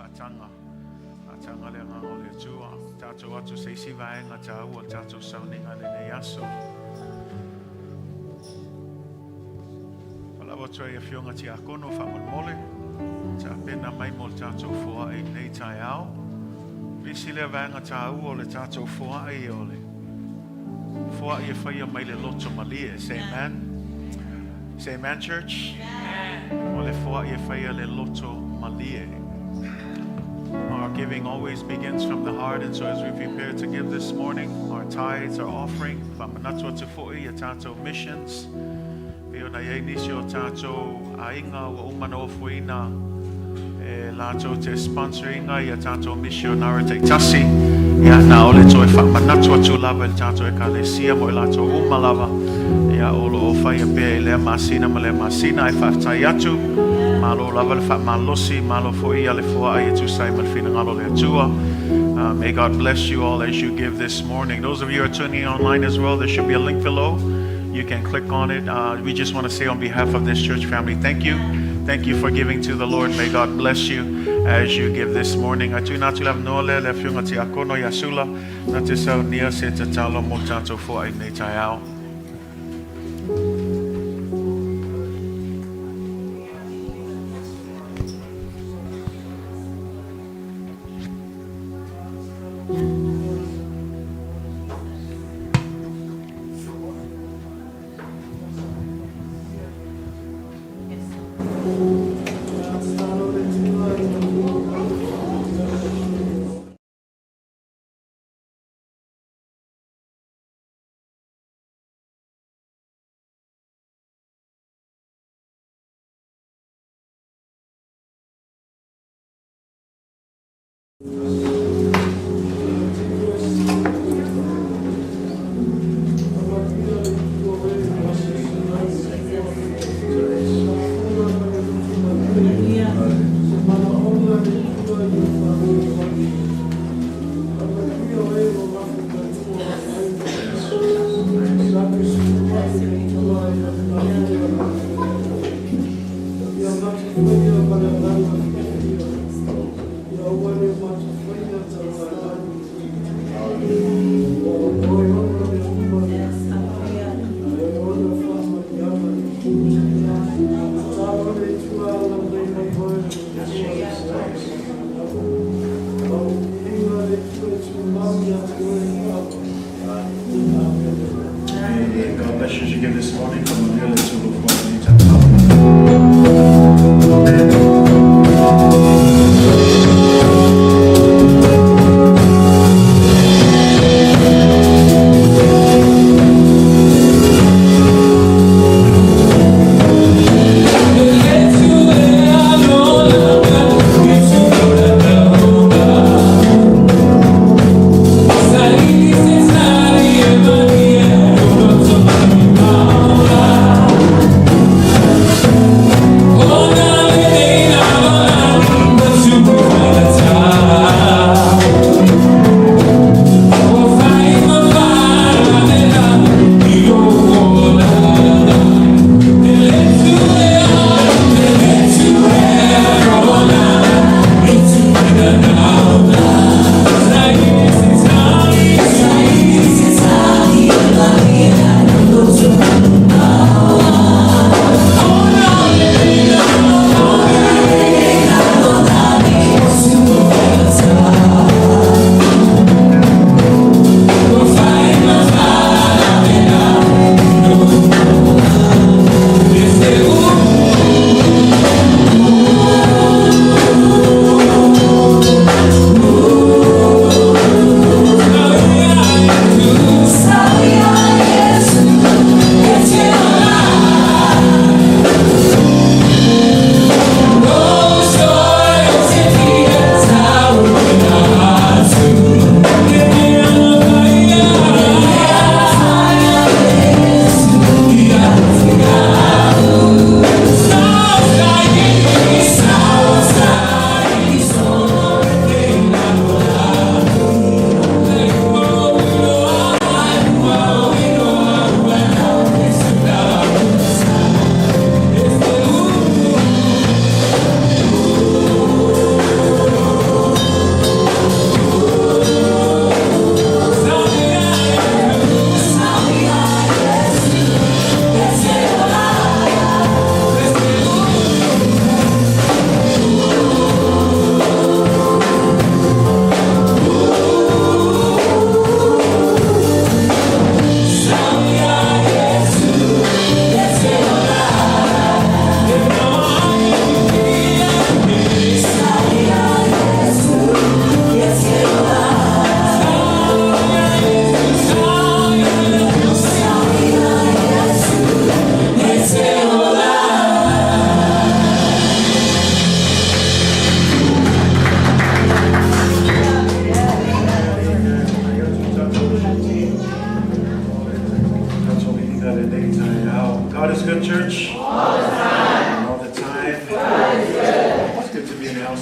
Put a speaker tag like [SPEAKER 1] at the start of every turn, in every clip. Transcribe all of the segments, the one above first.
[SPEAKER 1] atanga le ngā o le tua. Tātou atu seisi vaenga tā ua tātou sauninga le ne aso. Palawa tua ia fionga ti akono whamon mole. Tā pena mai mo tātou fua e nei tai au. Visi le vaenga tā ua o le tātou fua e o le. Fua e whaia mai le loto malie. Say amen. Say amen, church. O le fua e whaia le loto malie. Our giving always begins from the heart, and so as we prepare to give this morning, our tithes, our offering, whamanatua te fo'i, a tātou missions, peo na iei nisi o tātou ainga wa umana o fuina, e lātou te sponsoringa i a tātou missionara te tasi, ia na ole toi whamanatua tu lava i tātou e kalesia mo i lātou umalava, ia olo o whai a pia i lea masina ma lea masina e whaftai atu, malo lava le wha malosi, malo fo'i a le fua ai tu sai mal fina ngalo le atua. May God bless you all as you give this morning. Those of you who are tuning in online as well, there should be a link below. You can click on it. We just want to say on behalf of this church family, thank you. Thank you for giving to the Lord. May God bless you as you give this morning. Atu natu lav noale le fiunga ti akono yasula. Natu sau nia se te talo mo tato fo ai nei tai au.
[SPEAKER 2] Wow.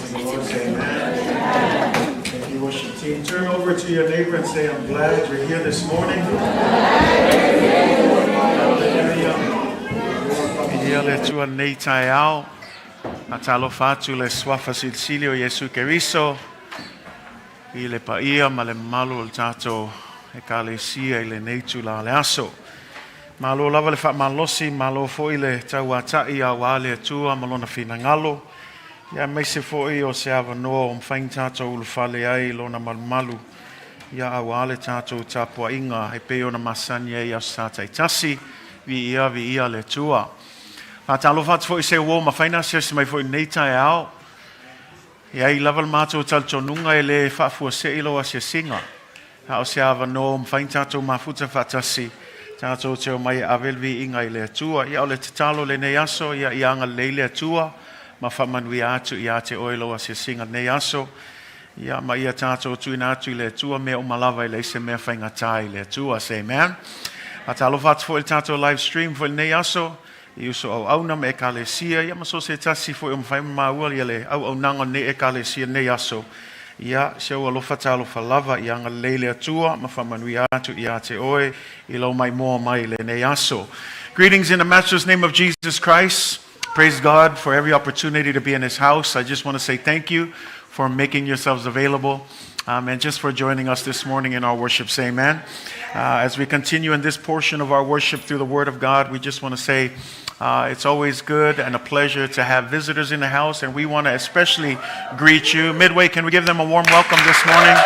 [SPEAKER 1] to the Lord. Say amen. Thank you, worship team. Turn over to your neighbor and say, I'm glad you're here this morning. Ia le tua nei tai au. Atalo Fatu le swafa silsilio Yesu Keriso. I le paia ma le malu o tato e kalesia i le neitu la le aso. Malo lava le malosi, malo foi le tauatai a wale atua malona fina ngalo. Ia meise foi o se ava noa o mfain tato ulu fale ai lona malu. Ia a wale tato tapua inga he peo na masanya i asata i tasi vi ia le tua. A talo fatu foi se uo mawhaina se mai foi neitai au. Ia i lava le mato taltonunga e le whafua se ilo a se singa. Ha o se ava noa o mfain tato mafuta fatasi. Tato teo mai avelvi inga i le atua. Ia o le tatalo le nei aso, ia i anga leile atua. Ma whamanui atu i ate oilo a se singa nei aso. Ia ma ia tato tuina atu i le atua mea umalava i le se mea whaingatai i le atua. Say amen. A talo fatu fo il tato live stream fo il nei aso. I uso au auna me e kalesia. Ia ma so se tasi fo i umwhaima maua i le au nanga ne e kalesia nei aso. Ia siau alofa talo falava i anga leile atua, ma whamanui atu i ate oe, i lau mai moa mai le nei aso. Greetings in the matchless name of Jesus Christ. Praise God for every opportunity to be in His house. I just want to say thank you for making yourselves available and just for joining us this morning in our worship. Say amen. As we continue in this portion of our worship through the Word of God, we just want to say it's always good and a pleasure to have visitors in the house, and we want to especially greet you. Midway, can we give them a warm welcome this morning?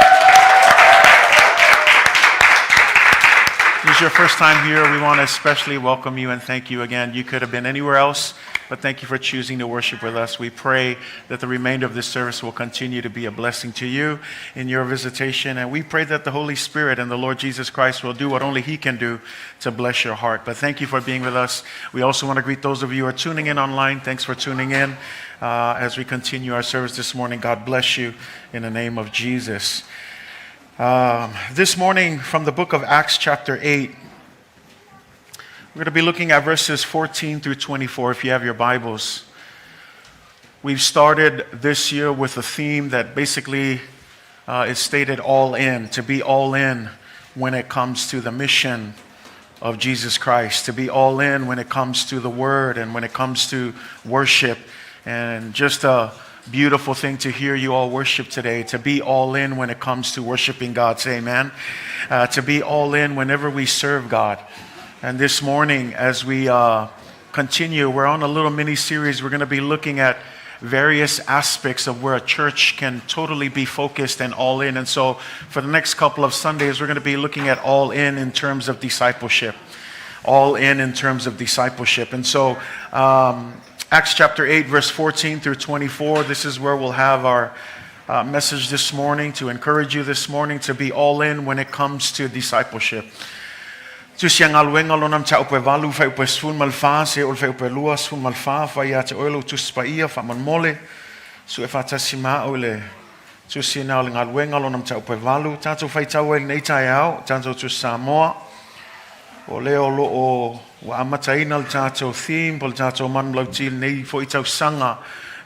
[SPEAKER 1] If this is your first time here, we want to especially welcome you and thank you again. You could have been anywhere else, but thank you for choosing to worship with us. We pray that the remainder of this service will continue to be a blessing to you in your visitation. And we pray that the Holy Spirit and the Lord Jesus Christ will do what only He can do to bless your heart. But thank you for being with us. We also want to greet those of you who are tuning in online. Thanks for tuning in as we continue our service this morning. God bless you in the name of Jesus. This morning from the book of Acts chapter 8, we're going to be looking at verses 14 through 24 if you have your Bibles. We've started this year with a theme that basically is stated all in, to be all in when it comes to the mission of Jesus Christ, to be all in when it comes to the Word and when it comes to worship. And just a beautiful thing to hear you all worship today, to be all in when it comes to worshiping God. Say amen. To be all in whenever we serve God. And this morning, as we continue, we're on a little mini-series. We're going to be looking at various aspects of where a church can totally be focused and all in. And so for the next couple of Sundays, we're going to be looking at all in terms of discipleship. All in terms of discipleship. And so Acts chapter 8, verse 14 through 24, this is where we'll have our message this morning, to encourage you this morning to be all in when it comes to discipleship. Tu siang Galuega lo nam tau pe valu fai pe sun malfa se ol fai pe lua sun malfa fai ate oilo tu spaia fa man mole su e fata sima ole tu siang Galuega lo nam tau pe valu tanto fai tau el nei tai au tanto tu Samoa o leo lo o wa amataina al tato theme pol tato man blautil nei fo itau sanga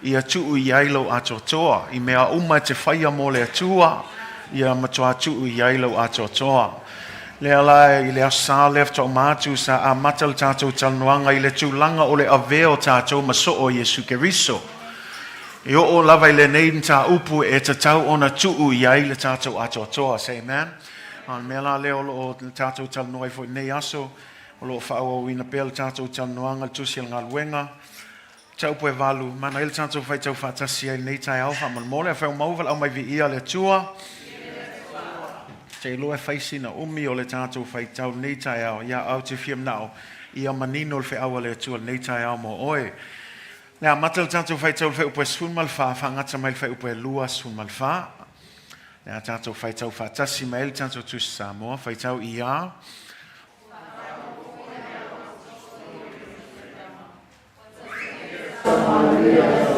[SPEAKER 1] ia tu iailo Atoa I mea uma te fai mole atua ia matua tu iailo Atoa. Le ala I le asa lef Taumua sa a matal tato talnoanga I le tūlanga o le Avea o tato maso o Yesu Keriso. I o lava I le nei ta upu e te tau ona tuu iai le tato Atoa. Say amen. An me la leo o le tato talnoa fo nei aso o lo whao wina pēl tato talnoanga tusi al Galuega. Tau poe valu mana il tato fai tau fatasi ai nei tai au whaman mole a whao mauval au mai vi ia le tua. Te loe faisi na umi o le tātou whai tau nei tai au, ia au te whiam nao, ia manino le whaua le atua nei tai au mo oe. Nea matal tātou whai tau whai upe sun malwha, whangata mai whai upe lua sun malwha. Nea tātou whai tau whatasi mail tātou tu Samoa, whai tau ia.
[SPEAKER 2] Avea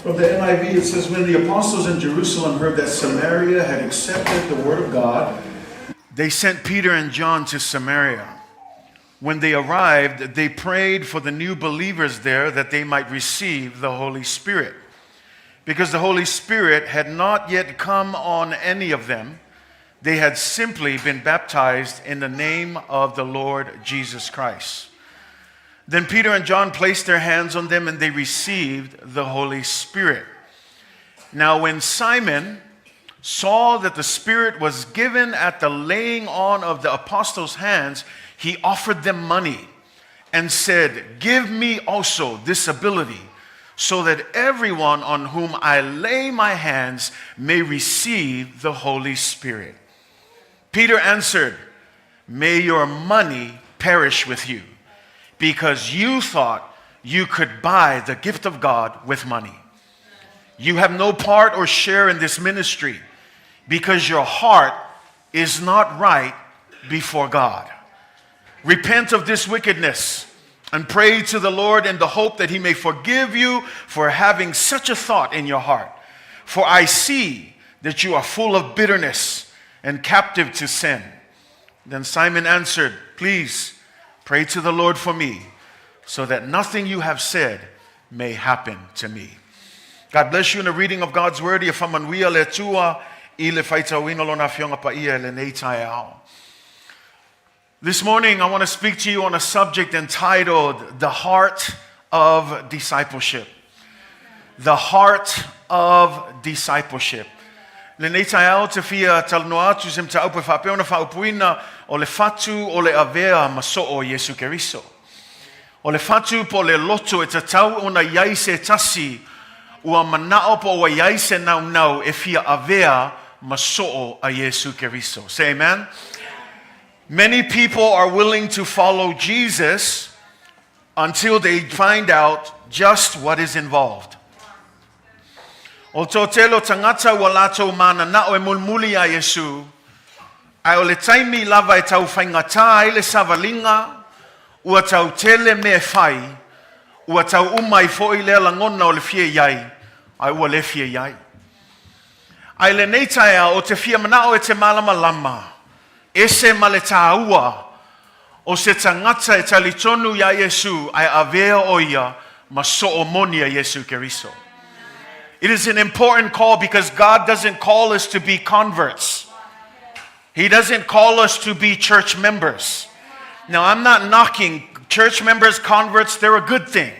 [SPEAKER 2] From the NIV, it says, when the apostles in Jerusalem heard that Samaria had accepted the word of God,
[SPEAKER 1] they sent Peter and John to Samaria. When they arrived, they prayed for the new believers there that they might receive the Holy Spirit, because the Holy Spirit had not yet come on any of them. They had simply been baptized in the name of the Lord Jesus Christ. Then Peter and John placed their hands on them and they received the Holy Spirit. Now when Simon saw that the Spirit was given at the laying on of the apostles' hands, he offered them money and said, "Give me also this ability, so that everyone on whom I lay my hands may receive the Holy Spirit." Peter answered, "May your money perish with you, because you thought you could buy the gift of God with money. You have no part or share in this ministry, because your heart is not right before God. Repent of this wickedness and pray to the Lord in the hope that he may forgive you for having such a thought in your heart. For I see that you are full of bitterness and captive to sin." Then Simon answered, "Please pray to the Lord for me, so that nothing you have said may happen to me." God bless you in the reading of God's word. This morning, I want to speak to you on a subject entitled, The Heart of Discipleship. The Heart of Discipleship. Le nei tai au te fia talanoa atu sem te aupe whapeona whaupuina o le Fatu o le Avea maso o Yesu Keriso. O le Fatu po le Loto e te tau o na iaise tasi ua manao po o iaise nau e fia Avea maso o a Yesu Keriso. Say amen. Many people are willing to follow Jesus until they find out just what is involved. O tō telo tangata wa lātou mana na o e mulmuli a Yesu, ai o le taimi lava e tau whaingata e le savalinga, ua tau tele me whai, ua tau umai fo i le langona o le fie iai, ai ua le fie iai. Ai le neitaia o te fia manao e te malama lama, ese ma le tāua, o se tangata e talitonu ia Yesu, ai avea oia ma so o moni a Yesu Keriso. It is an important call because God doesn't call us to be converts. He doesn't call us to be church members. Now, I'm not knocking church members, converts, they're a good thing.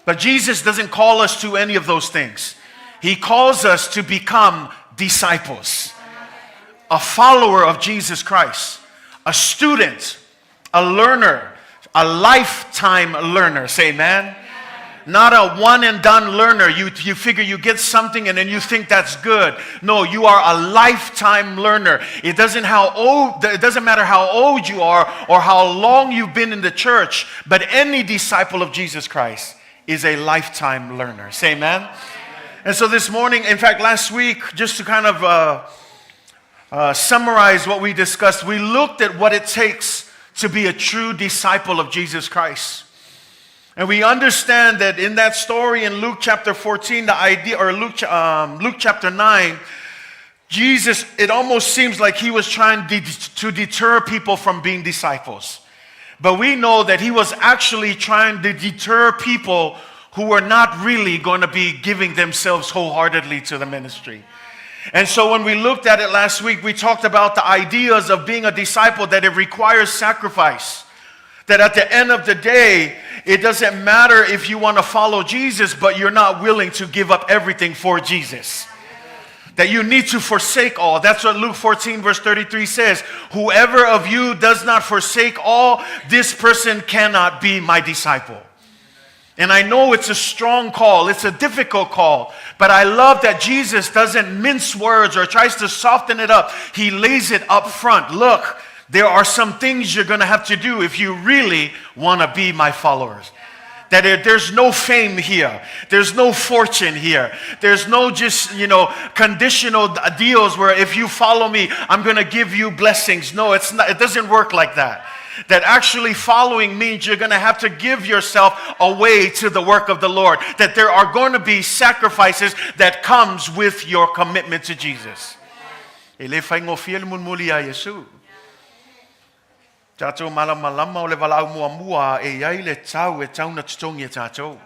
[SPEAKER 1] But Jesus doesn't call us to any of those things. He calls us to become disciples. A follower of Jesus Christ. A student, a learner, a lifetime learner. Say amen. Not a one and done learner. You figure you get something and then you think that's good. No, you are a lifetime learner. It doesn't matter how old you are or how long you've been in the church, but any disciple of Jesus Christ is a lifetime learner. Say amen. And so this morning, in fact, last week, just to kind of summarize what we discussed, we looked at what it takes to be a true disciple of Jesus Christ. And we understand that in that story in Luke chapter 14, the idea, or Luke chapter 9, Jesus, it almost seems like he was trying to deter people from being disciples. But we know that he was actually trying to deter people who were not really going to be giving themselves wholeheartedly to the ministry. And so when we looked at it last week, we talked about the ideas of being a disciple, that it requires sacrifice. That at the end of the day, it doesn't matter if you want to follow Jesus, but you're not willing to give up everything for Jesus. That you need to forsake all. That's what Luke 14 verse 33 says. Whoever of you does not forsake all, this person cannot be my disciple. And I know it's a strong call. It's a difficult call. But I love that Jesus doesn't mince words or tries to soften it up. He lays it up front. Look, there are some things you're going to have to do if you really want to be my followers. That there's no fame here. There's no fortune here. There's no just, conditional deals where if you follow me, I'm going to give you blessings. No, it's not. It doesn't work like that. That actually following means you're going to have to give yourself away to the work of the Lord. That there are going to be sacrifices that comes with your commitment to Jesus. Tātou malama o le walau mua e iai le tau e tauna tutongi e tātou.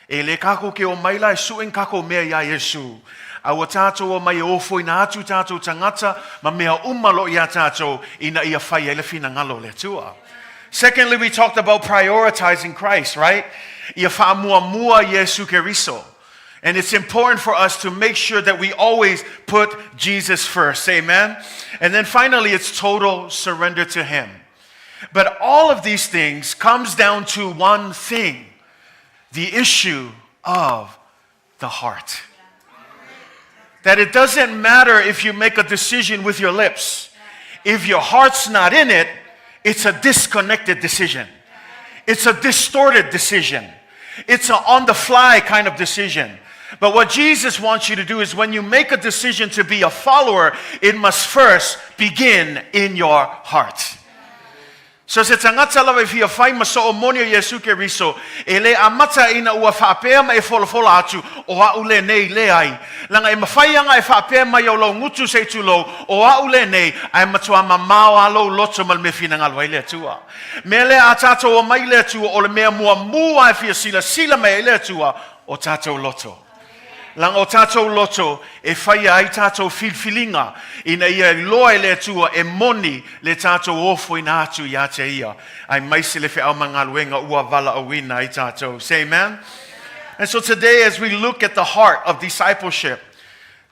[SPEAKER 1] E le kako ke o maila e suen kako mea ia Yesu. Awa tātou o mai ofo ina atu tātou tangata ma mea umalo ia tātou ina ia whai e le fina ngalo le tua. Secondly, we talked about prioritizing Christ, right? Ia wha mua Yesu Keriso. And it's important for us to make sure that we always put Jesus first. Amen? And then finally, it's total surrender to Him. But all of these things comes down to one thing. The issue of the heart. That it doesn't matter if you make a decision with your lips. If your heart's not in it, it's a disconnected decision. It's a distorted decision. It's an on-the-fly kind of decision. But what Jesus wants you to do is when you make a decision to be a follower, it must first begin in your heart. So se tangata lawa fia whai maso o monio Yesu Keriso, e le amata ina ua whapea ma e wholofola atu o haule nei le ai. Langa e mawhaianga e whapea mai o lau ngutu se tulo o haule nei ai matua mamao alo loto mal me fina ngalwa ile atua. Me le a tato o mai le atua o le mea mua e fia sila mai ile atua o tato loto. Lang o tātou loto e whai ai tātou filfilinga ina ia loa le atua e moni le tātou ofo ina atu ia te ia. Ai maise le whiau mangaluenga ua vala awina ai tātou. Say amen? And so today as we look at the heart of discipleship,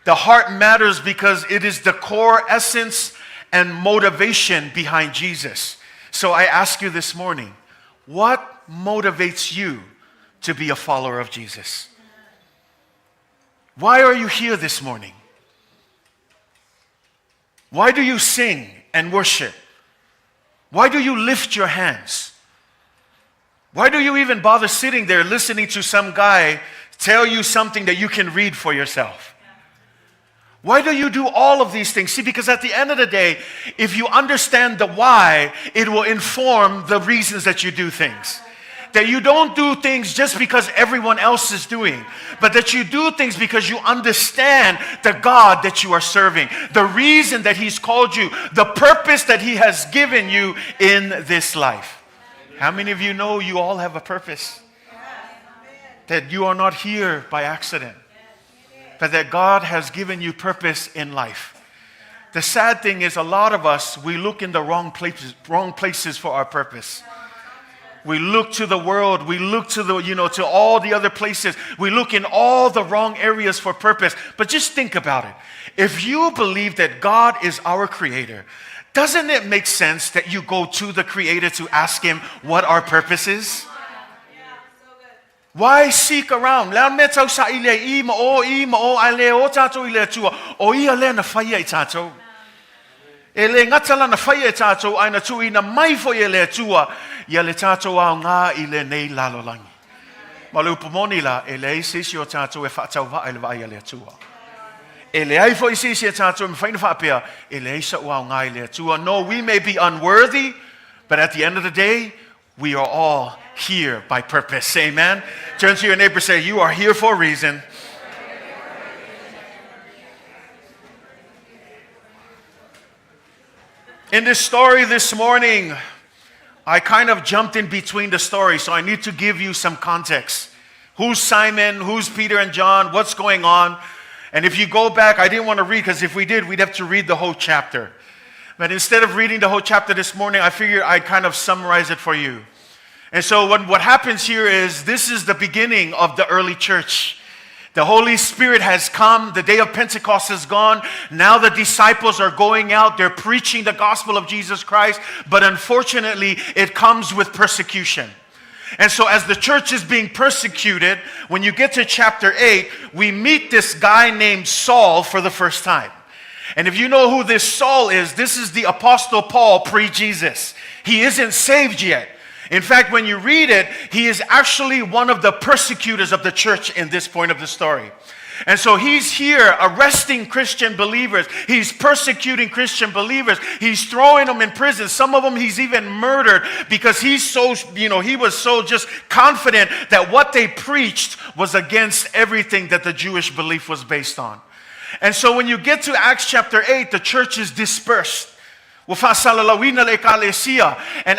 [SPEAKER 1] the heart matters because it is the core essence and motivation behind Jesus. So I ask you this morning, what motivates you to be a follower of Jesus? Why are you here this morning? Why do you sing and worship? Why do you lift your hands? Why do you even bother sitting there listening to some guy tell you something that you can read for yourself? Why do you do all of these things? See, because at the end of the day, if you understand the why, it will inform the reasons that you do things. That you don't do things just because everyone else is doing, but that you do things because you understand the God that you are serving, the reason that He's called you, the purpose that He has given you in this life. How many of you know you all have a purpose? That you are not here by accident, but that God has given you purpose in life. The sad thing is a lot of us, we look in the wrong places for our purpose. We look to the world. We look to to all the other places. We look in all the wrong areas for purpose. But just think about it. If you believe that God is our creator, doesn't it make sense that you go to the creator to ask Him what our purpose is? Why seek around? E le ngatala na whaia e tātou aina tu ina mai fo e le atua ia le tātou au ngā i le nei lalolangi. Ma le upamoni la e le ai sisi o tātou e whaatau wa e le vai le atua. E le ai fo i sisi e tātou me whaina whaapea e le ai sa au ngā i le atua. No, we may be unworthy, but at the end of the day, we are all here by purpose. Amen? Turn to your neighbor and say, you are here for a reason. In this story this morning, I kind of jumped in between the stories, so I need to give you some context. Who's Simon? Who's Peter and John? What's going on? And if you go back, I didn't want to read, because if we did, we'd have to read the whole chapter. But instead of reading the whole chapter this morning, I figured I'd kind of summarize it for you. And so what happens here is, this is the beginning of the early church. The Holy Spirit has come. The day of Pentecost is gone. Now the disciples are going out. They're preaching the gospel of Jesus Christ. But unfortunately, it comes with persecution. And so as the church is being persecuted, when you get to chapter 8, we meet this guy named Saul for the first time. And if you know who this Saul is, this is the Apostle Paul pre-Jesus. He isn't saved yet. In fact, when you read it, he is actually one of the persecutors of the church in this point of the story. And so he's here arresting Christian believers. He's persecuting Christian believers. He's throwing them in prison. Some of them he's even murdered because he's so, he was so just confident that what they preached was against everything that the Jewish belief was based on. And so when you get to Acts chapter 8, the church is dispersed. And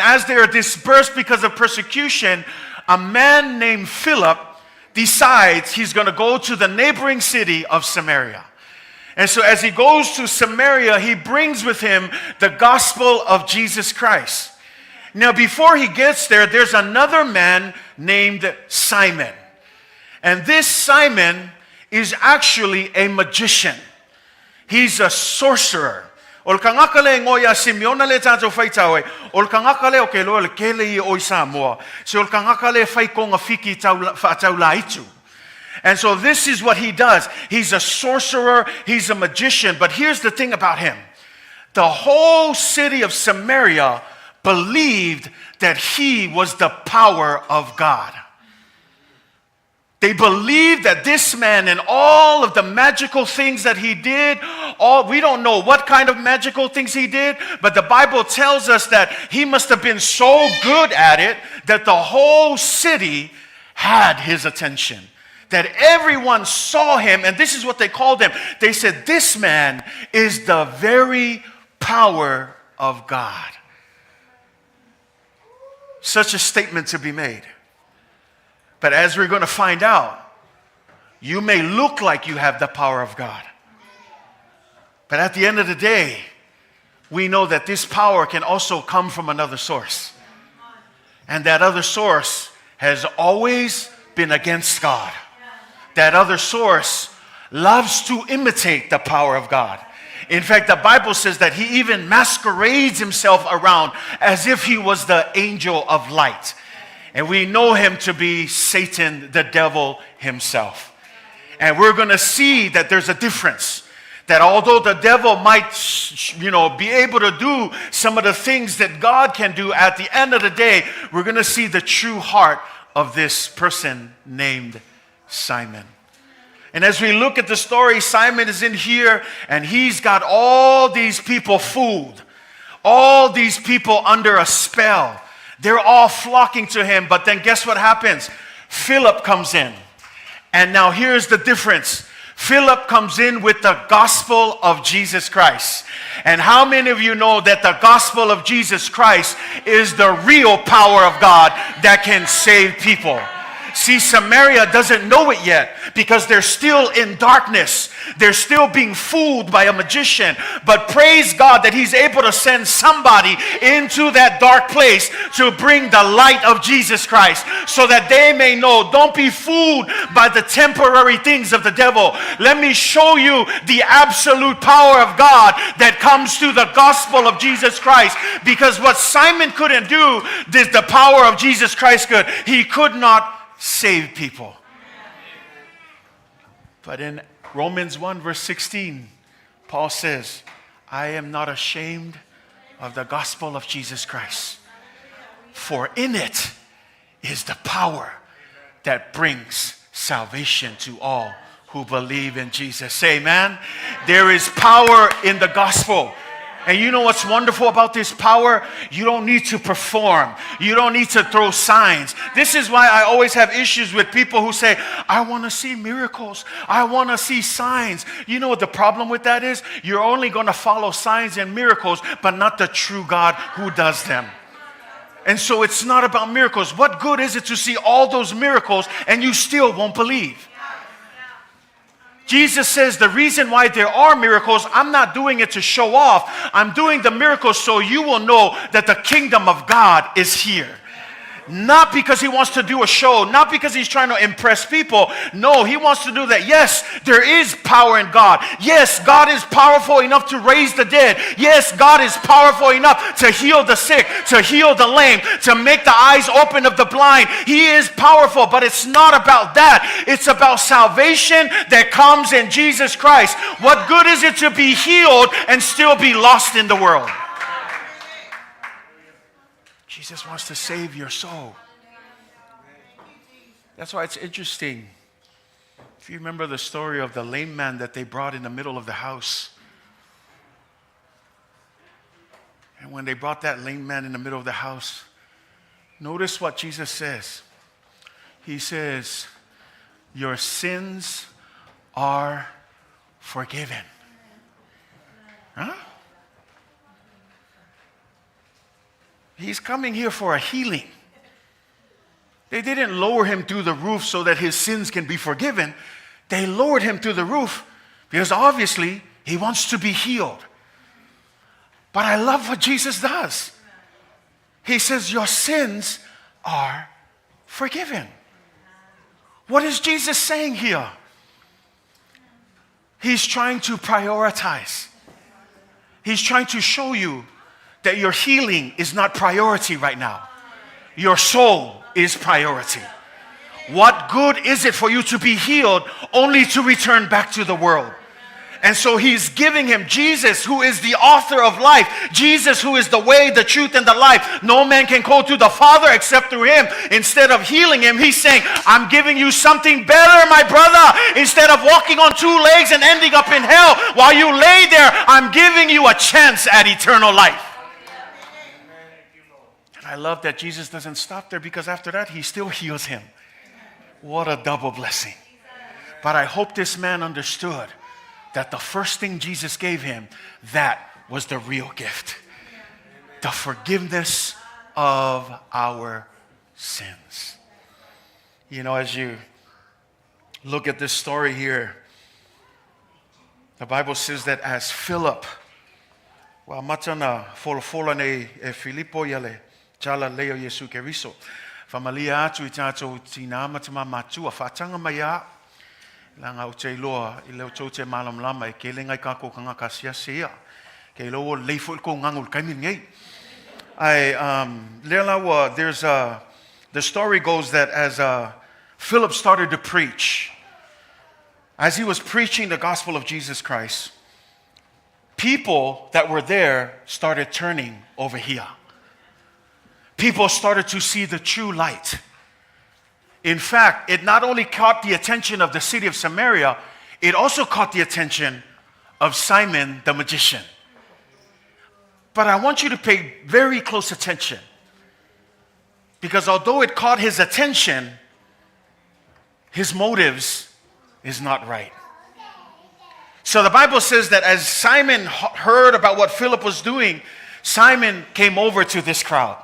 [SPEAKER 1] as they are dispersed because of persecution, a man named Philip decides he's going to go to the neighboring city of Samaria. And so as he goes to Samaria, he brings with him the gospel of Jesus Christ. Now before he gets there, there's another man named Simon. And this Simon is actually a magician. He's a sorcerer. Ol kangakale ngoya Simeona le tato faitawe. Ol kangakale o ke lo le kele I o Samoa. So ol kangakale fai konga fiki tau laitu. And so this is what he does. He's a sorcerer, he's a magician, but here's the thing about him. The whole city of Samaria believed that he was the power of God. They believed that this man and all of the magical things that he did, we don't know what kind of magical things he did, but the Bible tells us that he must have been so good at it that the whole city had his attention. That everyone saw him, and this is what they called him. They said, this man is the very power of God. Such a statement to be made. But as we're going to find out, you may look like you have the power of God. But at the end of the day, we know that this power can also come from another source. And that other source has always been against God. That other source loves to imitate the power of God. In fact, the Bible says that he even masquerades himself around as if he was the angel of light. And we know him to be Satan, the devil himself. And we're going to see that there's a difference. That although the devil might, be able to do some of the things that God can do, at the end of the day, we're going to see the true heart of this person named Simon. And as we look at the story, Simon is in here and he's got all these people fooled. All these people under a spell. They're all flocking to him, but then guess what happens? Philip comes in. And now here's the difference. Philip comes in with the gospel of Jesus Christ. And how many of you know that the gospel of Jesus Christ is the real power of God that can save people? See, Samaria doesn't know it yet because they're still in darkness. They're still being fooled by a magician. But praise God that he's able to send somebody into that dark place to bring the light of Jesus Christ so that they may know. Don't be fooled by the temporary things of the devil. Let me show you the absolute power of God that comes through the gospel of Jesus Christ. Because what Simon couldn't do, the power of Jesus Christ could. He could not save people. But in Romans 1 verse 16, Paul says, I am not ashamed of the gospel of Jesus Christ, for in it is the power that brings salvation to all who believe in Jesus. Say amen. There is power in the gospel. And you know what's wonderful about this power? You don't need to perform. You don't need to throw signs. This is why I always have issues with people who say, I want to see miracles. I want to see signs. You know what the problem with that is? You're only going to follow signs and miracles, but not the true God who does them. And so it's not about miracles. What good is it to see all those miracles and you still won't believe? Jesus says the reason why there are miracles, I'm not doing it to show off. I'm doing the miracles so you will know that the kingdom of God is here. Not because he wants to do a show, not because he's trying to impress people. No, he wants to do that. Yes, there is power in God. Yes, God is powerful enough to raise the dead. Yes, God is powerful enough to heal the sick, to heal the lame, to make the eyes open of the blind. He is powerful, but it's not about that. It's about salvation that comes in Jesus Christ. What good is it to be healed and still be lost in the world? Jesus wants to save your soul. That's why it's interesting. If you remember the story of the lame man that they brought in the middle of the house. And when they brought that lame man in the middle of the house, notice what Jesus says. He says, your sins are forgiven. Huh? He's coming here for a healing. They didn't lower him through the roof so that his sins can be forgiven. They lowered him through the roof because obviously he wants to be healed. But I love what Jesus does. He says, your sins are forgiven. What is Jesus saying here? He's trying to prioritize. He's trying to show you that your healing is not priority right now. Your soul is priority. What good is it for you to be healed only to return back to the world? And so he's giving him Jesus, who is the author of life. Jesus, who is the way, the truth, and the life. No man can go to the Father except through him. Instead of healing him, he's saying, I'm giving you something better, my brother. Instead of walking on two legs and ending up in hell while you lay there, I'm giving you a chance at eternal life. And I love that Jesus doesn't stop there, because after that, he still heals him. What a double blessing. But I hope this man understood that the first thing Jesus gave him, that was the real gift. The forgiveness of our sins. You know, as you look at this story here, the Bible says that as Philip, wa matana folofola ne Filipo yale, chala leo Yesu Keriso, famalia atu itato tinama tama matua fatanga maya, langa uche loa ile uche malam lama ke lengai kako kanga kasia sia ke lo leifo ko ngangul kamin ngai there's the story goes that as Philip started to preach, as he was preaching the gospel of Jesus Christ, people that were there started turning over here. People started to see the true light. In fact, it not only caught the attention of the city of Samaria, it also caught the attention of Simon the magician. But I want you to pay very close attention, because although it caught his attention, his motives is not right. So the Bible says that as Simon heard about what Philip was doing, Simon came over to this crowd.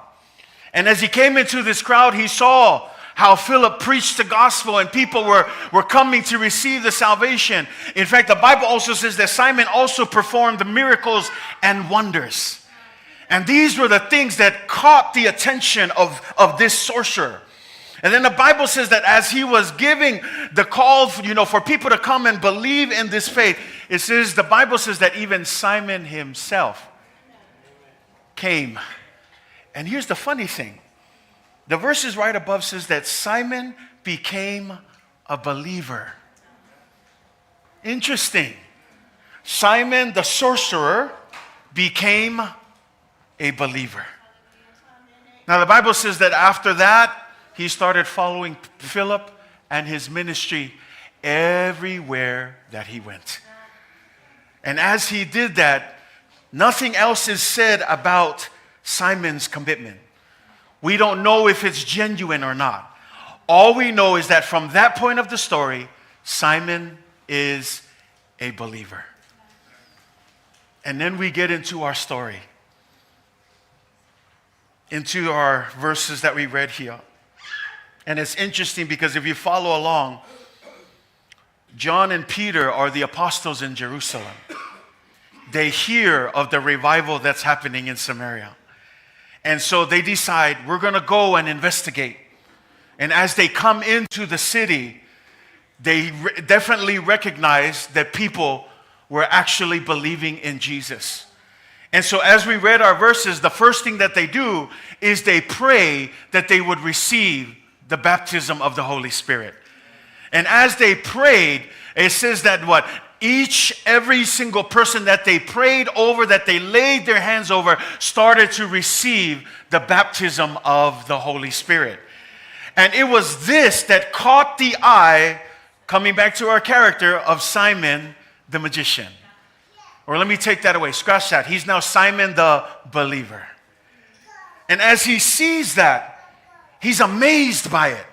[SPEAKER 1] And as he came into this crowd, he saw how Philip preached the gospel and people were coming to receive the salvation. In fact, the Bible also says that Simon also performed the miracles and wonders. And these were the things that caught the attention of this sorcerer. And then the Bible says that as he was giving the call, for people to come and believe in this faith, the Bible says that even Simon himself came. And here's the funny thing. The verses right above says that Simon became a believer. Interesting. Simon the sorcerer became a believer. Now the Bible says that after that, he started following Philip and his ministry everywhere that he went. And as he did that, nothing else is said about Simon's commitment. We don't know if it's genuine or not. All we know is that from that point of the story, Simon is a believer. And then we get into our story, into our verses that we read here. And it's interesting because if you follow along, John and Peter are the apostles in Jerusalem. They hear of the revival that's happening in Samaria. And so they decide, we're going to go and investigate. And as they come into the city, they definitely recognize that people were actually believing in Jesus. And so as we read our verses, the first thing that they do is they pray that they would receive the baptism of the Holy Spirit. And as they prayed, it says that every single person that they prayed over, that they laid their hands over, started to receive the baptism of the Holy Spirit. And it was this that caught the eye, coming back to our character, of Simon the magician. Or let me take that away. Scratch that. He's now Simon the believer. And as he sees that, he's amazed by it.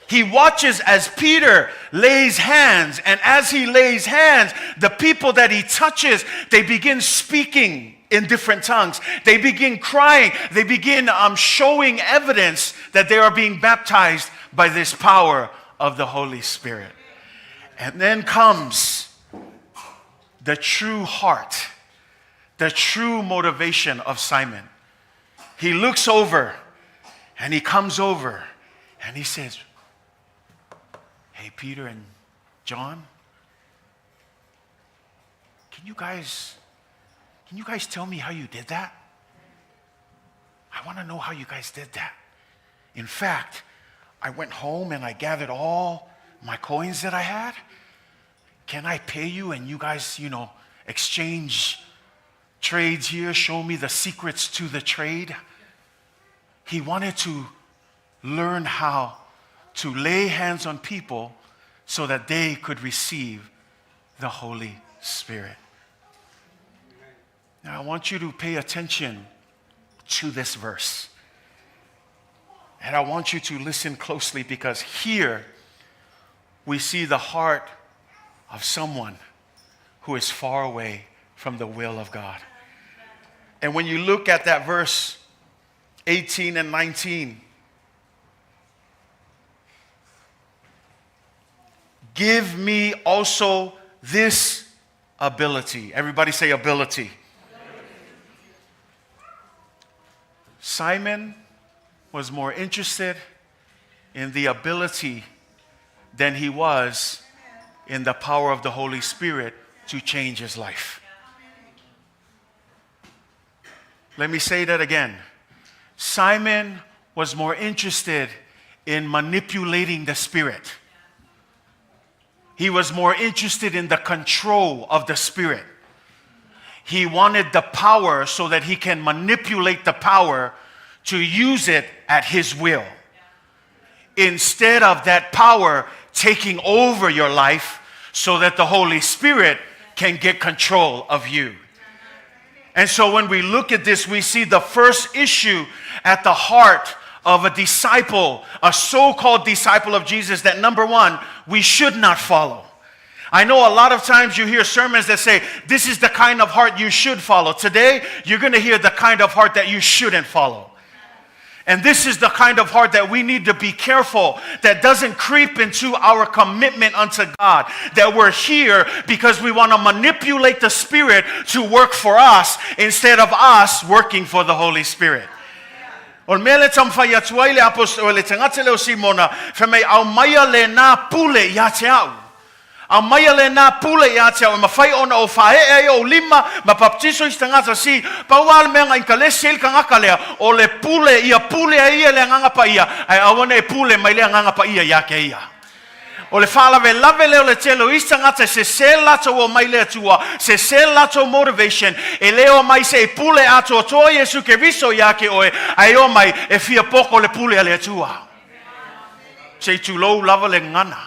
[SPEAKER 1] He watches as Peter lays hands, and as he lays hands, the people that he touches, they begin speaking in different tongues. They begin crying. They begin showing evidence that they are being baptized by this power of the Holy Spirit. And then comes the true heart, the true motivation of Simon. He looks over, and he comes over, and he says, "Hey, Peter and John, can you guys tell me how you did that? I want to know how you guys did that. In fact, I went home and I gathered all my coins that I had. Can I pay you and you guys, exchange trades here, show me the secrets to the trade?" He wanted to learn how to lay hands on people so that they could receive the Holy Spirit. Now I want you to pay attention to this verse. And I want you to listen closely, because here we see the heart of someone who is far away from the will of God. And when you look at that verse 18 and 19, give me also this ability. Everybody say ability. Simon was more interested in the ability than he was in the power of the Holy Spirit to change his life. Let me say that again. Simon was more interested in manipulating the Spirit. He was more interested in the control of the Spirit. He wanted the power so that he can manipulate the power to use it at his will, instead of that power taking over your life so that the Holy Spirit can get control of you. And so when we look at this, we see the first issue at the heart of a disciple, a so-called disciple of Jesus, that number one, we should not follow. I know a lot of times you hear sermons that say, this is the kind of heart you should follow. Today, you're going to hear the kind of heart that you shouldn't follow. And this is the kind of heart that we need to be careful that doesn't creep into our commitment unto God. That we're here because we want to manipulate the Spirit to work for us instead of us working for the Holy Spirit. O mele tamfaya tuaile apostole tangatele Simona feme au maya le na pule ya teau. Au maya le na pule ya teau mafai ona o fae o lima mapaptiso istangata si pawal menga inkalesel kangakalea o le pule ia pule ia le nganga pa ia ai awane pule mai le nganga pa ia yake ia. O le fala ve lave le o le telo istangata se lato o mai le tua se lato motivation e leo mai se pule ato to Yesu ke viso yake oe ai o mai e fia poko le pule le tua se tu lo lava le ngana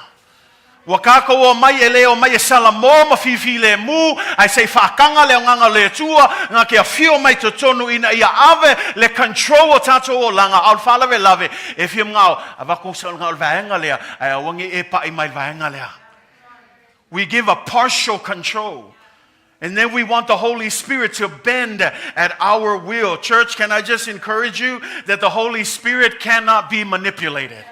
[SPEAKER 1] wakako o mai e leo mai e salamo ma fifi le mu ai se fakanga le nganga le tua nga ke afio mai to tonu ina ia ave le control o tato o langa al fala ve lave e fia ngao avako sal ngal vaenga le ai wangi e pa i mai vaenga le. We give a partial control, and then we want the Holy Spirit to bend at our will. Church, can I just encourage you that the Holy Spirit cannot be manipulated?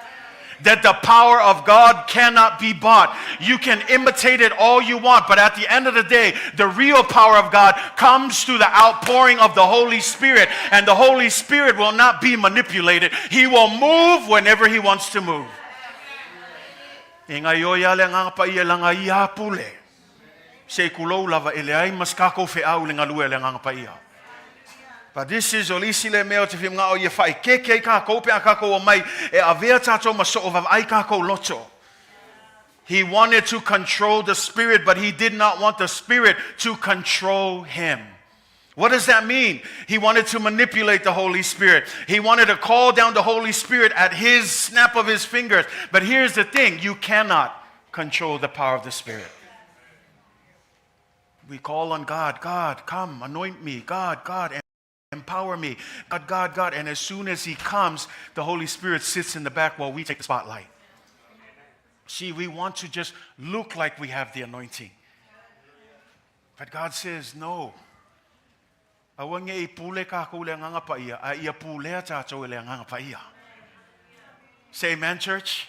[SPEAKER 1] That the power of God cannot be bought. You can imitate it all you want, but at the end of the day, the real power of God comes through the outpouring of the Holy Spirit, and the Holy Spirit will not be manipulated. He will move whenever He wants to move. But this is olisile meo te fim ngao ye fai ke ka ko pe ka ko mai e avea tato maso of ai ka ko loto. He wanted to control the Spirit, but he did not want the Spirit to control him. What does that mean? He wanted to manipulate the Holy Spirit. He wanted to call down the Holy Spirit at his snap of his fingers. But here's the thing, you cannot control the power of the Spirit. We call on God. God, come, anoint me. God, empower me. God. And as soon as he comes, the Holy Spirit sits in the back while we take the spotlight. See, we want to just look like we have the anointing. But God says, no. Say amen, church?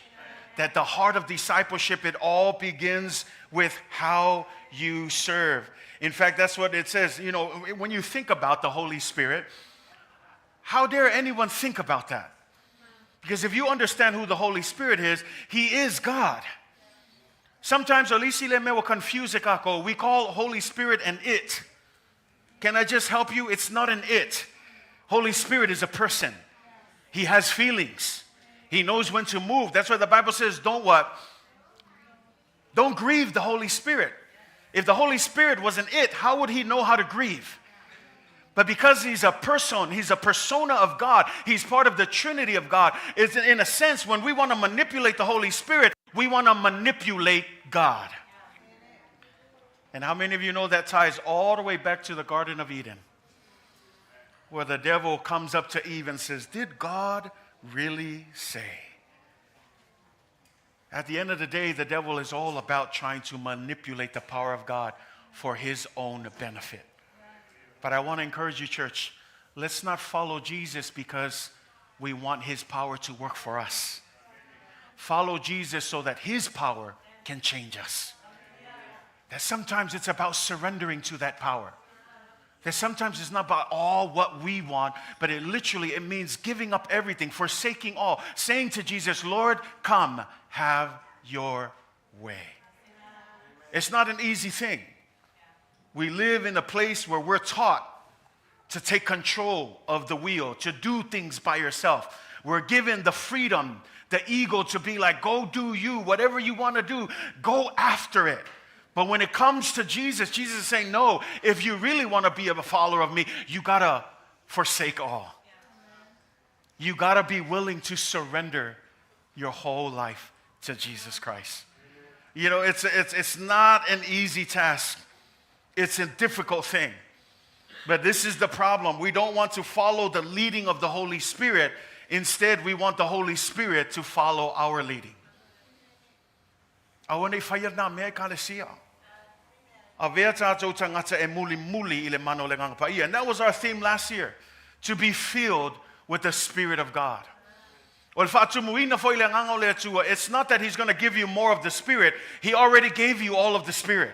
[SPEAKER 1] That the heart of discipleship, it all begins with how you serve. In fact, that's what it says. You know, when you think about the Holy Spirit, how dare anyone think about that? Because if you understand who the Holy Spirit is, he is God. Sometimes, will confuse it. We call Holy Spirit an it. Can I just help you? It's not an it. Holy Spirit is a person. He has feelings. He knows when to move. That's why the Bible says, don't what? Don't grieve the Holy Spirit. If the Holy Spirit was an it, how would he know how to grieve? But because he's a person, he's a persona of God, he's part of the Trinity of God. It's in a sense, when we want to manipulate the Holy Spirit, we want to manipulate God. And how many of you know that ties all the way back to the Garden of Eden, where the devil comes up to Eve and says, did God really say? At the end of the day, the devil is all about trying to manipulate the power of God for his own benefit. But I want to encourage you, church, let's not follow Jesus because we want his power to work for us. Follow Jesus so that his power can change us. That sometimes it's about surrendering to that power. That sometimes it's not about all what we want, but it means giving up everything, forsaking all, saying to Jesus, Lord, come, have your way. It's not an easy thing. We live in a place where we're taught to take control of the wheel, to do things by yourself. We're given the freedom, the ego to be like, go do you, whatever you want to do, go after it. But when it comes to Jesus, Jesus is saying, no, if you really want to be a follower of me, you got to forsake all. You got to be willing to surrender your whole life to Jesus Christ. You know, it's not an easy task. It's a difficult thing. But this is the problem. We don't want to follow the leading of the Holy Spirit. Instead, we want the Holy Spirit to follow our leading. And that was our theme last year. To be filled with the Spirit of God. It's not that he's going to give you more of the Spirit. He already gave you all of the Spirit.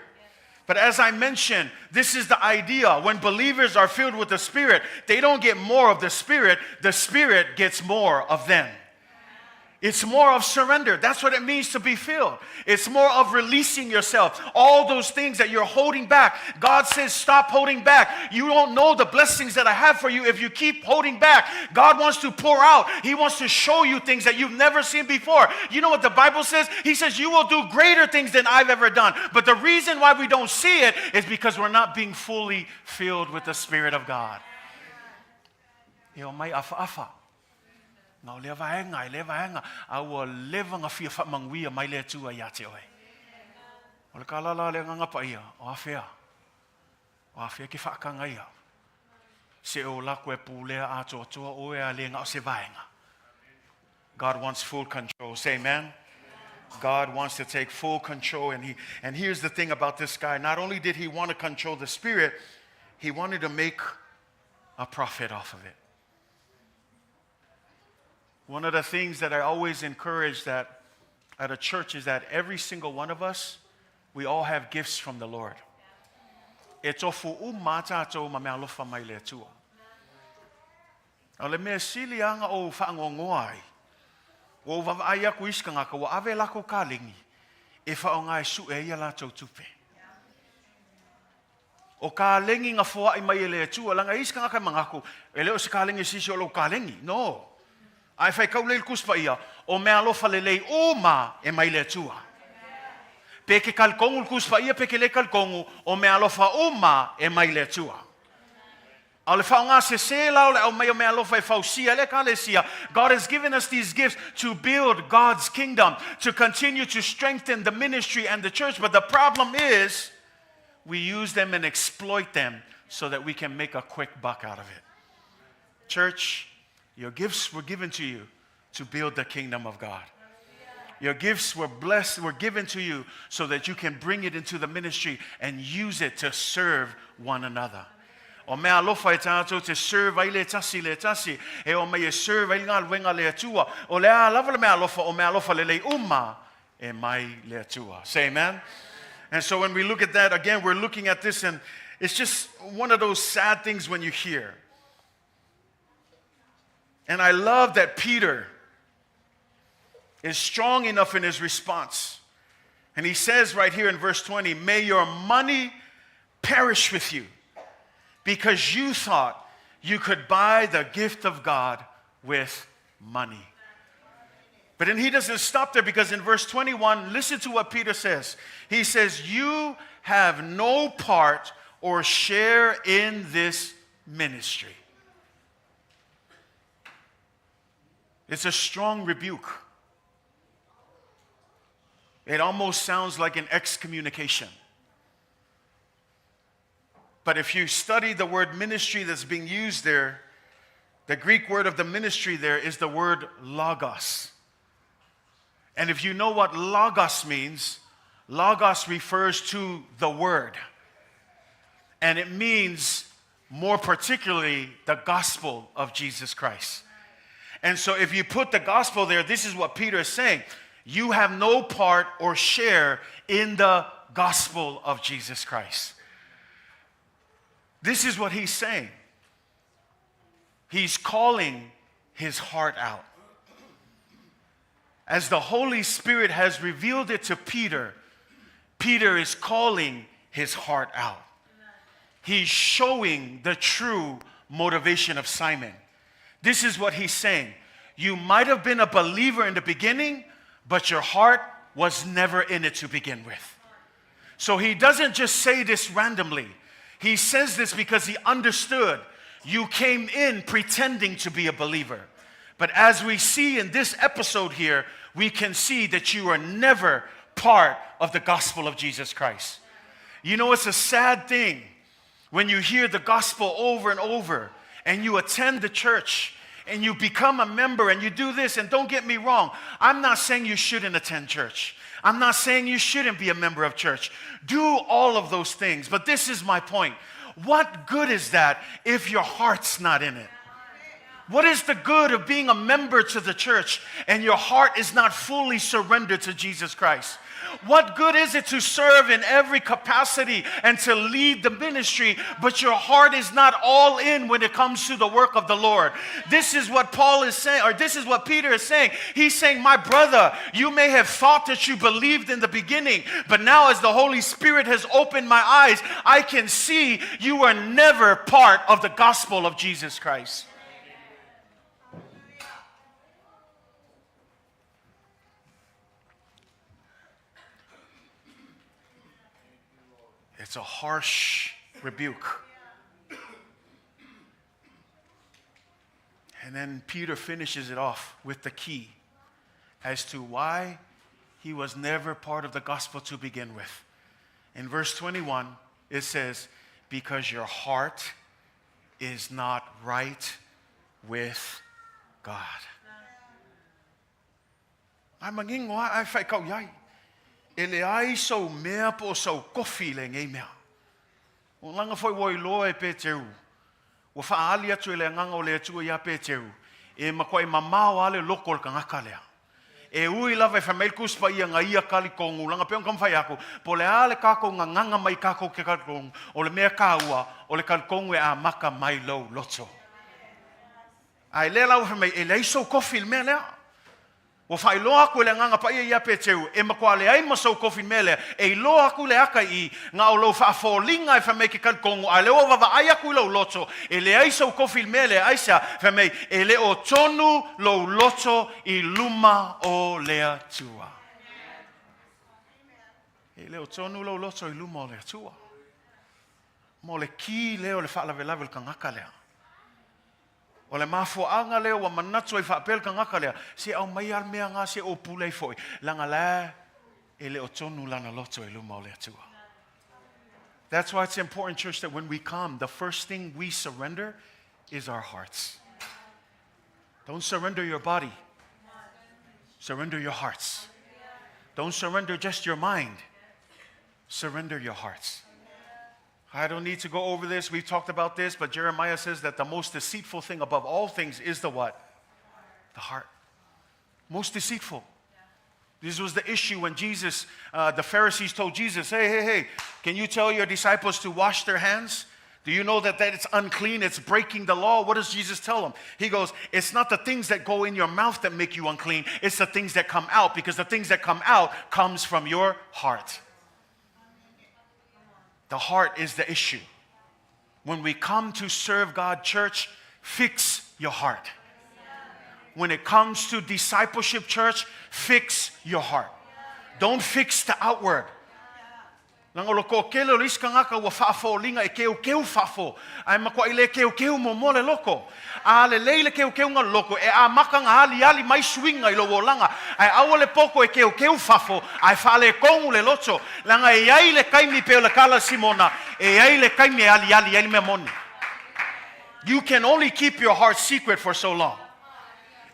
[SPEAKER 1] But as I mentioned, this is the idea. When believers are filled with the Spirit, they don't get more of the Spirit gets more of them. It's more of surrender. That's what it means to be filled. It's more of releasing yourself. All those things that you're holding back. God says, stop holding back. You don't know the blessings that I have for you if you keep holding back. God wants to pour out. He wants to show you things that you've never seen before. You know what the Bible says? He says, you will do greater things than I've ever done. But the reason why we don't see it is because we're not being fully filled with the Spirit of God. Now le vaenga I will live nga fia fa mangwia mai le tua ya te oi. O le kalala le nga pa ia o afea. O afea ki fa kanga ia. Se o la ko e pule a to o e le nga se vaenga. God wants full control. Say amen. God wants to take full control, and here's the thing about this guy. Not only did he want to control the Spirit, he wanted to make a profit off of it. One of the things that I always encourage that at a church is that every single one of us, we all have gifts from the Lord. It's ofu umata to mamalofa mai le tua. Ale me silianga o faangongoai. O vavaia ku iskanga ka wa ave lako kalingi. E faonga su e ia la tupe. O kalingi nga foa I mai le tua langa iskanga ka mangaku. Ele o se kalingi sisi o lo kalingi. No. Ai fai kau leil kuspa ia o mea lofa le lei o ma e mai le tua. Peke kalkongu kuspa ia peke le kalkongu o me alofa uma e mai le tua. Au le whaunga se lau le au mai o me alofa e whausia le kalesia. God has given us these gifts to build God's kingdom, to continue to strengthen the ministry and the church. But the problem is we use them and exploit them so that we can make a quick buck out of it. Church, your gifts were given to you to build the kingdom of God. Your gifts were given to you so that you can bring it into the ministry and use it to serve one another. O mea alofa e tātou te serve ai le tasi. E o mea serve ai ngā luenga le atua. O lea lava le mea alofa le lei uma e mai le atua. Say amen? And so when we look at that, again, we're looking at this and it's just one of those sad things when you hear. And I love that Peter is strong enough in his response. And he says right here in verse 20, may your money perish with you because you thought you could buy the gift of God with money. But then he doesn't stop there because in verse 21, listen to what Peter says. He says, you have no part or share in this ministry. It's a strong rebuke. It almost sounds like an excommunication. But if you study the word ministry that's being used there, the Greek word of the ministry there is the word logos. And if you know what logos means, logos refers to the word. And it means, more particularly, the gospel of Jesus Christ. And so if you put the gospel there, this is what Peter is saying. You have no part or share in the gospel of Jesus Christ. This is what he's saying. He's calling his heart out. As the Holy Spirit has revealed it to Peter, Peter is calling his heart out. He's showing the true motivation of Simon. This is what he's saying. You might have been a believer in the beginning, but your heart was never in it to begin with. So he doesn't just say this randomly. He says this because he understood you came in pretending to be a believer. But as we see in this episode here, we can see that you are never part of the gospel of Jesus Christ. You know, it's a sad thing when you hear the gospel over and over and you attend the church and you become a member and you do this. And don't get me wrong, I'm not saying you shouldn't attend church. I'm not saying you shouldn't be a member of church. Do all of those things. But this is my point. What good is that if your heart's not in it? What is the good of being a member to the church and your heart is not fully surrendered to Jesus Christ? What good is it to serve in every capacity and to lead the ministry, but your heart is not all in when it comes to the work of the Lord? This is what Paul is saying, or this is what Peter is saying. He's saying, my brother, you may have thought that you believed in the beginning, but now as the Holy Spirit has opened my eyes, I can see you were never part of the gospel of Jesus Christ. It's a harsh rebuke. And then Peter finishes it off with the key as to why he was never part of the gospel to begin with. In verse 21, it says, because your heart is not right with God. I'm manging wa ai fai kau yai. Ele ai so mea po so kofi le ngai mea. O langa foi woi loa e pe teu. O whaali atu ele nganga o le atu ia pe teu. E makwai mamao ale lokol ka ngaka lea. E ui lava e whamail kuspa ia nga ia kali kongu. Langa peong kam whai ako. Po le ale kako nga nganga mai kako ke kalkongu. O le mea kaua. O le kalkongu e a maka mai lau loto. Ai le lau whamai ele ai so kofi le mea lea. O whai loa aku le nganga pa ia pe teu, e makua le ai masau kofi mele, e loa aku le aka I, ngā o lau whaafolinga e whamei ke kalkongu, a leo wawa ai aku lau loto, e le ai sau kofi mele, aisa whamei, e le o tonu lau loto I luma o lea tua. E leo tonu lo loto I luma o le atua. Mo le ki leo le whaalawe le kangaka lea. O le mafuanga leo wa manatu I whaapel kangaka lea. Se au mai al mea ngā se o pulei foi. Langa la e leo tonu lana loto I luma o le atua. That's why it's important, church, that when we come, the first thing we surrender is our hearts. Don't surrender your body. Surrender your hearts. Don't surrender just your mind. Surrender your hearts. I don't need to go over this. We've talked about this, but Jeremiah says that the most deceitful thing above all things is the what? The heart. Most deceitful. This was the issue when Jesus, the Pharisees told Jesus, hey, can you tell your disciples to wash their hands? Do you know that it's unclean? It's breaking the law. What does Jesus tell them? He goes, it's not the things that go in your mouth that make you unclean. It's the things that come out, because the things that come out comes from your heart. The heart is the issue. When we come to serve God, church, fix your heart. When it comes to discipleship, church, fix your heart. Don't fix the outward. Nangolo ko kelo liska ngaka wa fafo linga e keu fafo. Ai makwa ile keu mo mole loko. A le leile keu nga loko e a maka nga ali mai swinga ilo wolanga. Ai awole poko e keu fafo. Ai fale kongu le loto. Langa e ai le kaimi pe le kala simona. E ai le kaimi ali me moni. You can only keep your heart secret for so long.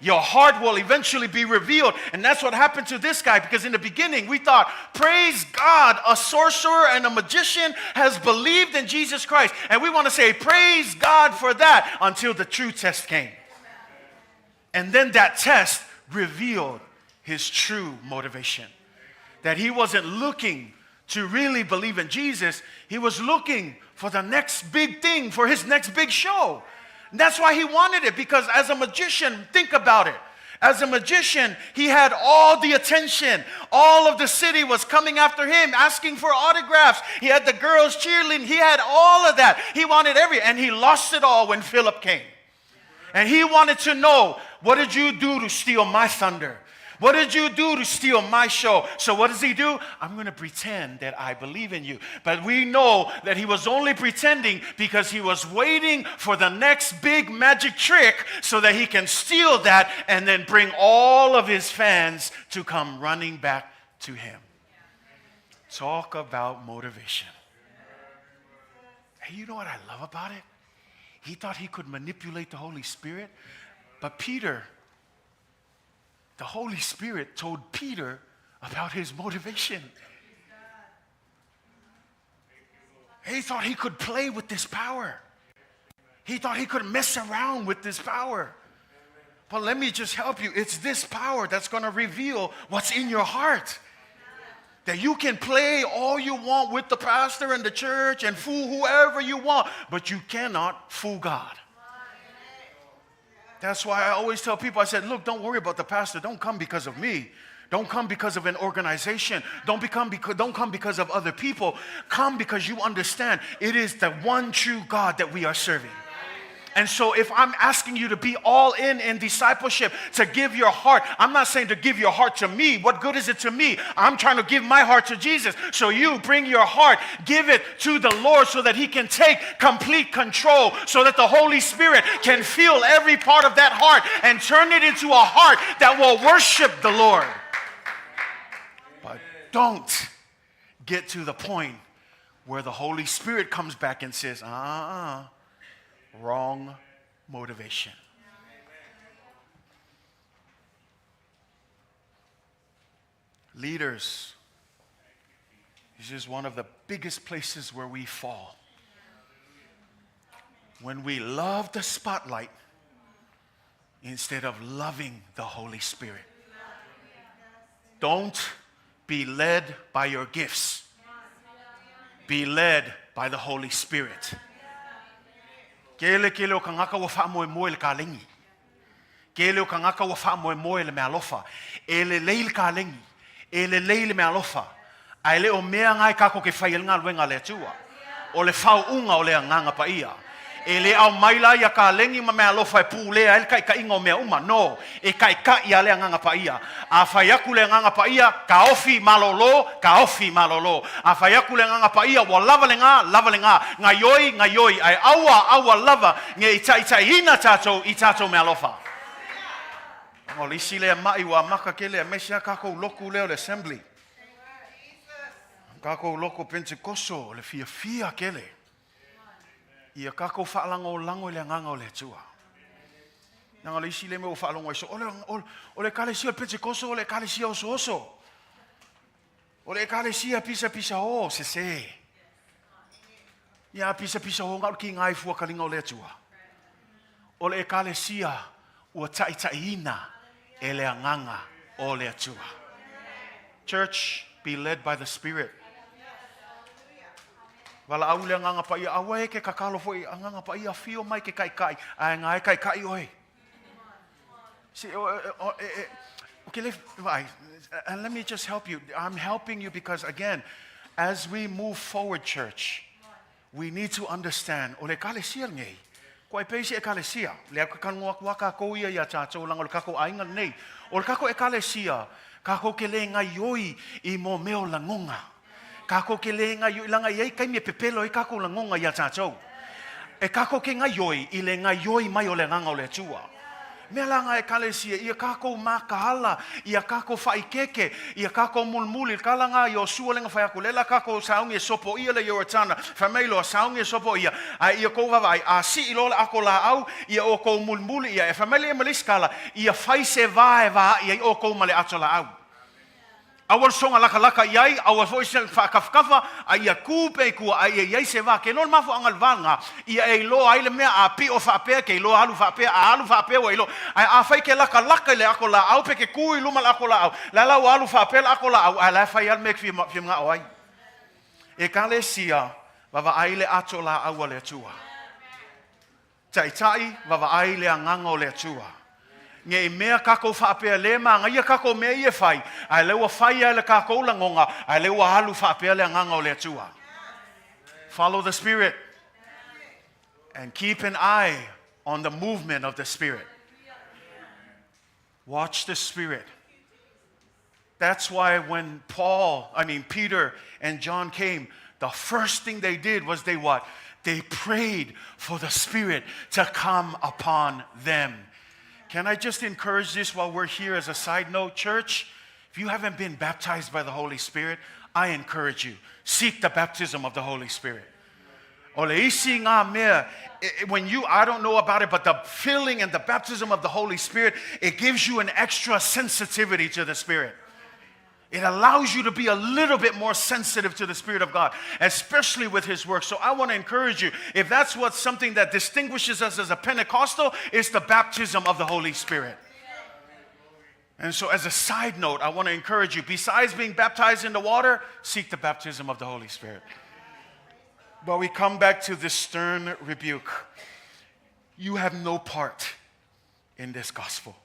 [SPEAKER 1] Your heart will eventually be revealed. And that's what happened to this guy. Because in the beginning, we thought, praise God, a sorcerer and a magician has believed in Jesus Christ. And we want to say, praise God for that, until the true test came. And then that test revealed his true motivation. That he wasn't looking to really believe in Jesus. He was looking for the next big thing, for his next big show. And that's why he wanted it, because as a magician, think about it. As a magician, he had all the attention. All of the city was coming after him, asking for autographs. He had the girls cheerleading. He had all of that. He wanted and he lost it all when Philip came. And he wanted to know, what did you do to steal my thunder? What did you do to steal my show? So what does he do? I'm going to pretend that I believe in you. But we know that he was only pretending because he was waiting for the next big magic trick so that he can steal that and then bring all of his fans to come running back to him. Talk about motivation. Hey, you know what I love about it? He thought he could manipulate the Holy Spirit, but the Holy Spirit told Peter about his motivation. He thought he could play with this power. He thought he could mess around with this power. But let me just help you. It's this power that's going to reveal what's in your heart. That you can play all you want with the pastor and the church and fool whoever you want, but you cannot fool God. That's why I always tell people, I said, look, don't worry about the pastor. Don't come because of me. Don't come because of an organization. Don't come because of other people. Come because you understand it is the one true God that we are serving. And so if I'm asking you to be all in discipleship, to give your heart, I'm not saying to give your heart to me. What good is it to me? I'm trying to give my heart to Jesus. So you bring your heart, give it to the Lord so that he can take complete control, so that the Holy Spirit can feel every part of that heart and turn it into a heart that will worship the Lord. But don't get to the point where the Holy Spirit comes back and says, wrong motivation. Leaders, this is one of the biggest places where we fall. When we love the spotlight instead of loving the Holy Spirit. Don't be led by your gifts. Be led by the Holy Spirit. Kele o kangaka wa fa moe le kalengi. Kele o kangaka wa fa moe le mealofa. Ele leil kalengi. Ele leil mealofa. Ai le o mea ngai kako ke fai ngā luenga le tua. O le fau unga o le nganga pa ia. E le au maila ia ka lengi ma mea lofa e pūlea ele kai ingo mea uma. No, e kai ka ia le nganga pa ia. A whai aku le nganga pa ia, ka ofi malolo, ka ofi malolo. A whai aku le nganga pa ia, wa lava le ngā. Ngā yoi, ai aua lava, nge i ina tātou, i tātou mea lofa. O le isi lea mai wa maka ke lea mesia kako loku leo le assembly. Kako loko Pentecosto, le fia kele. Ia kako whaalango lango le nganga le tua. Nanga le isi le me o whaalango iso. Ole kalesia Pentecosto, ole kalesia oso. Ole kalesia pisa o, se. Ia pisa o ngau ki ngai fua kalinga le tua. Ole kalesia ua taitaina ele nganga o le tua. Church, be led by the Spirit. Wala au le nganga pa ia awa ke kakalo fo i nganga pa ia fio mai ke kai ai ngai kai oi. See, okay, and let me just help you. I'm helping you because again, as we move forward, church, we need to understand ole kalesia ngai. Ko ai peisi e kalesia, le ka waka ko ia ia tātou langa le kako ainga nei. Ole kako e kalesia, kako ke le ngai oi I mo meo langonga. Kako ke le ngai oi langa iei kai me pepelo I kako langonga ia tātou. E kako ke ngai oi I le ngai oi mai o le nganga o le tua. Mea langa e kalesia, ia kako makahala, ia kako whaikeke, ia kako mulmuli, kalanga I o sua lenga whaiaku, lela kako saungi e sopo ia le Yoratana, whamailo a saungi e sopo ia, ia kou wawai, a si I lola ako la au, ia o kou mulmuli ia, e whamaili e maliskala, ia whaise vae ia o kou male ato la au. Awal songa laka iai, awal voice whakafkafa, a ia kupe kua, a ia iai se wā, ke non mafo angal vanga, ia e lo aile mea a pi o whapea, ke lo alu whapea, a alu whapea wa ilo, a whai ke laka le ako la au, pe ke kui luma la ako la au, la lau alu whapea la ako la au, a la whai al mek fi mga oai. E kale sia, wawa aile ato la au le tua. Tai, wawa aile anganga o le tua. Nge mea kako whapea le maa, ia kako mea ia whai, ai lewa whai ai le kako langonga, ai lewa halu whapea le nganga o le tua. Follow the Spirit and keep an eye on the movement of the Spirit. Watch the Spirit. That's why when Peter and John came, the first thing they did was they what? They prayed for the Spirit to come upon them. Can I just encourage this while we're here as a side note, church? If you haven't been baptized by the Holy Spirit, I encourage you, seek the baptism of the Holy Spirit. When I don't know about it, but the filling and the baptism of the Holy Spirit, it gives you an extra sensitivity to the Spirit. It allows you to be a little bit more sensitive to the Spirit of God, especially with His work. So I want to encourage you, if that's what's something that distinguishes us as a Pentecostal, it's the baptism of the Holy Spirit. And so as a side note, I want to encourage you, besides being baptized in the water, seek the baptism of the Holy Spirit. But we come back to this stern rebuke. You have no part in this gospel.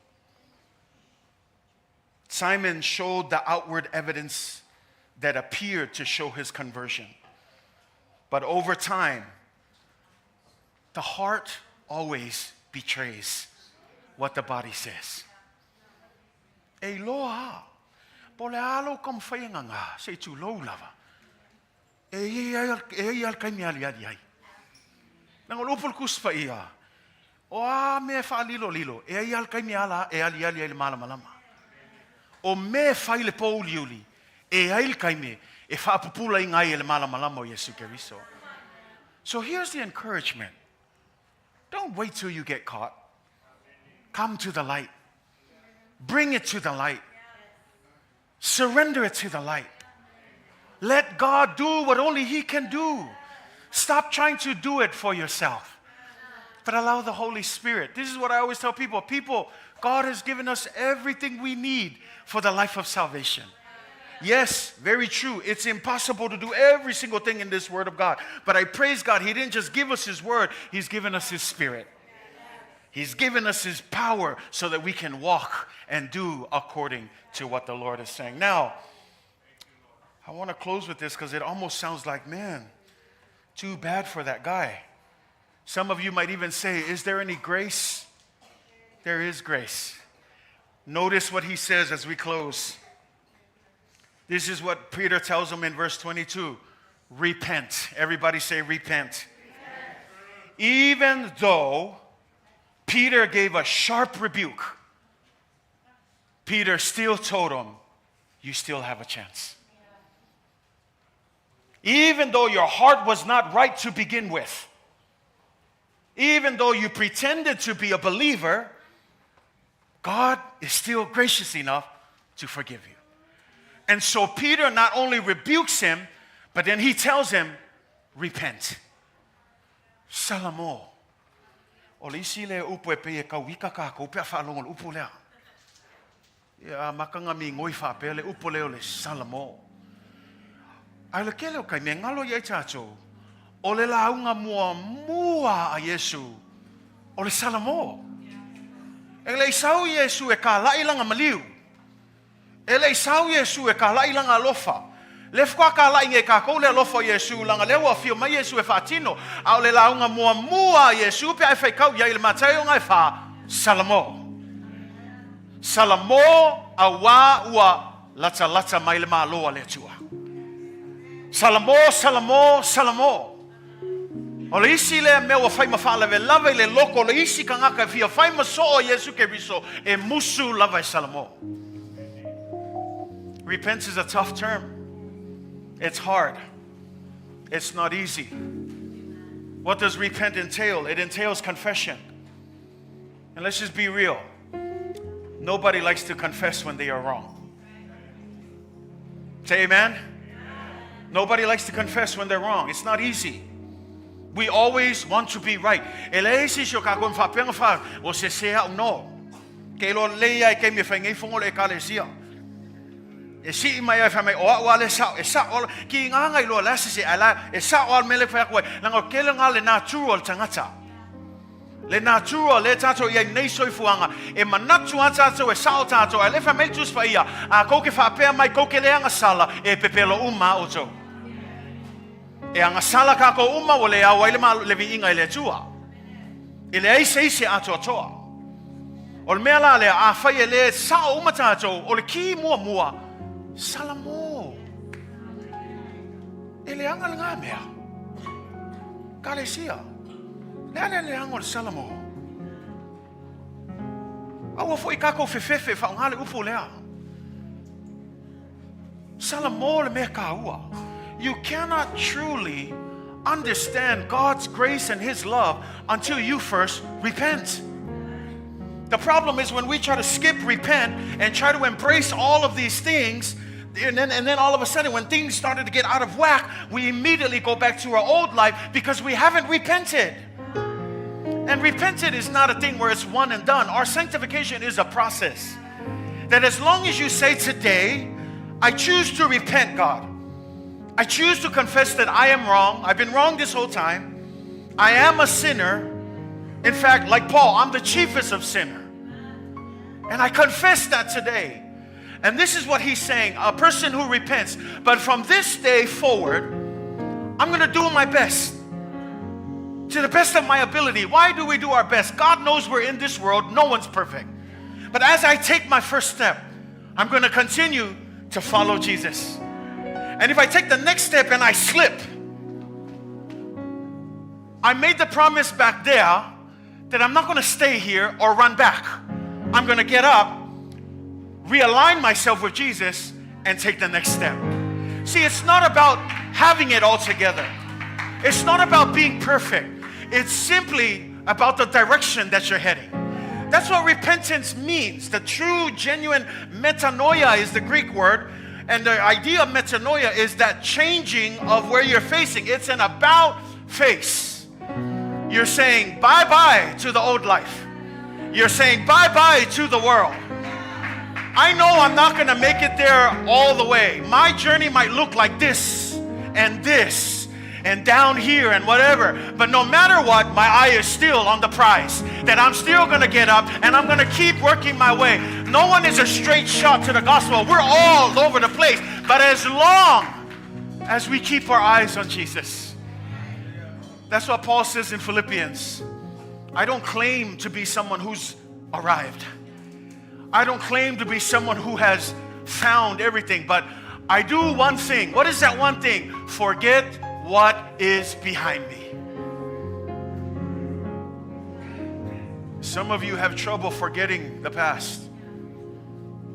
[SPEAKER 1] Simon showed the outward evidence that appeared to show his conversion. But over time, the heart always betrays what the body says. E loa, pole alo kam whainga ngā, se tu lau lava. E al kai mea liadi ai. Nang olopol kuspa ia. O a me wha lilo, e al kai mea la, e ali ai le malama. O me whai le pou liuli, e ail kai me, e whaapupula I ngai le malamalama o Yesu Keriso. So here's the encouragement. Don't wait till you get caught. Come to the light. Bring it to the light. Surrender it to the light. Let God do what only He can do. Stop trying to do it for yourself. But allow the Holy Spirit. This is what I always tell people. God has given us everything we need for the life of salvation. Yes, very true. It's impossible to do every single thing in this Word of God. But I praise God, He didn't just give us His Word, He's given us His Spirit. He's given us His power so that we can walk and do according to what the Lord is saying. Now, I want to close with this because it almost sounds like, man, too bad for that guy. Some of you might even say, is there any grace? There is grace. Notice what he says as we close. This is what Peter tells them in verse 22. Repent. Everybody say repent. Even though Peter gave a sharp rebuke, Peter still told him, you still have a chance. Even though your heart was not right to begin with, even though you pretended to be a believer, God is still gracious enough to forgive you. And so Peter not only rebukes him, but then he tells him, repent. Salamo. Olisi le upo e pe ka wika ka ko pe fa long upo le. Ya makanga mi ngoi fa pe le upo le salamo. Ai le kele kai me ngalo ye chacho. O le launga mua a Yesu. O le salamo. E le sau Yesu e ka lai langa maliu. E le sau Yesu e ka lai langa lofa. Le fwa ka lai nge ka ko le lofa Yesu langa le wa fio mai Yesu e fatino. Au le launga mua Yesu pe ai fai kau ya le mateo ngai fa salamo. Salamo awa ua lata mai le maloa le tua. Salamo. O le isi le mea wa fai mawha lewe lava le loko le isi ka ngaka fia fai maso o Yesu ke riso e musu lava salamo. Repent is a tough term. It's hard. It's not easy. What does repent entail? It entails confession. And let's just be real. Nobody likes to confess when they are wrong. Say amen? Nobody likes to confess when they're wrong. It's not easy. We always want to be right. Elesi sho ka kon fa penga fa o se se no. Ke lo leia ke me fa ngai fongo le kalesia. E si mai fa mai o le sa e sa o ki nga ngai lo la se ala e sa o mele fa ko na ngo ke le ngale natural tangata. Le natural le tato ye nei soi fuanga e manatu tato e sa tato e le fa mel tus fa ia a ko ke fa pe mai ko ke le anga sala e pepelo uma oto. E anga sala ka ko uma o le au ile ma le vi inga ile tua. Ile ai se atoa. O le mea la le a fai le sa uma tato o le ki mua salamo. Ele anga nga mea. Kalesia. Le anga o salamo. Awa foi kako fefefe fa ngale upo lea. Salamo le mea ka ua. You cannot truly understand God's grace and His love until you first repent. The problem is when we try to skip repent and try to embrace all of these things, and then all of a sudden when things started to get out of whack, we immediately go back to our old life because we haven't repented. And repented is not a thing where it's one and done. Our sanctification is a process. That as long as you say today, I choose to repent, God. I choose to confess that I am wrong. I've been wrong this whole time. I am a sinner. In fact, like Paul, I'm the chiefest of sinners. And I confess that today. And this is what he's saying, a person who repents. But from this day forward, I'm going to do my best. To the best of my ability. Why do we do our best? God knows we're in this world. No one's perfect. But as I take my first step, I'm going to continue to follow Jesus. And if I take the next step and I slip, I made the promise back there that I'm not going to stay here or run back. I'm going to get up, realign myself with Jesus, and take the next step. See, it's not about having it all together. It's not about being perfect. It's simply about the direction that you're heading. That's what repentance means. The true, genuine metanoia is the Greek word. And the idea of metanoia is that changing of where you're facing. It's an about face. You're saying bye-bye to the old life. You're saying bye-bye to the world. I know I'm not going to make it there all the way. My journey might look like this and down here and whatever. But no matter what, my eye is still on the prize. That I'm still going to get up and I'm going to keep working my way. No one is a straight shot to the gospel. We're all over the place. But as long as we keep our eyes on Jesus, That's what Paul says in Philippians. I don't claim to be someone who's arrived. I don't claim to be someone who has found everything, but I do one thing. What is that one thing? Forget what is behind me. Some of you have trouble forgetting the past.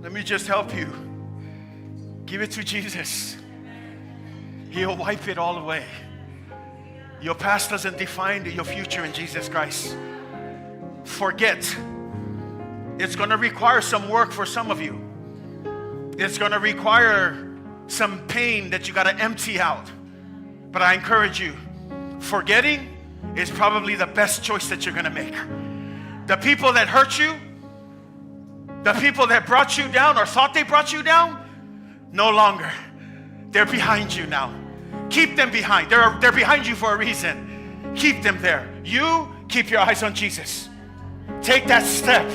[SPEAKER 1] Let me just help you. Give it to Jesus. He'll wipe it all away. Your past doesn't define your future in Jesus Christ. Forget. It's going to require some work for some of you. It's going to require some pain that you got to empty out. But I encourage you, forgetting is probably the best choice that you're going to make. The people that hurt you, the people that brought you down or thought they brought you down, no longer. They're behind you now. Keep them behind. They're behind you for a reason. Keep them there. You keep your eyes on Jesus. Take that step.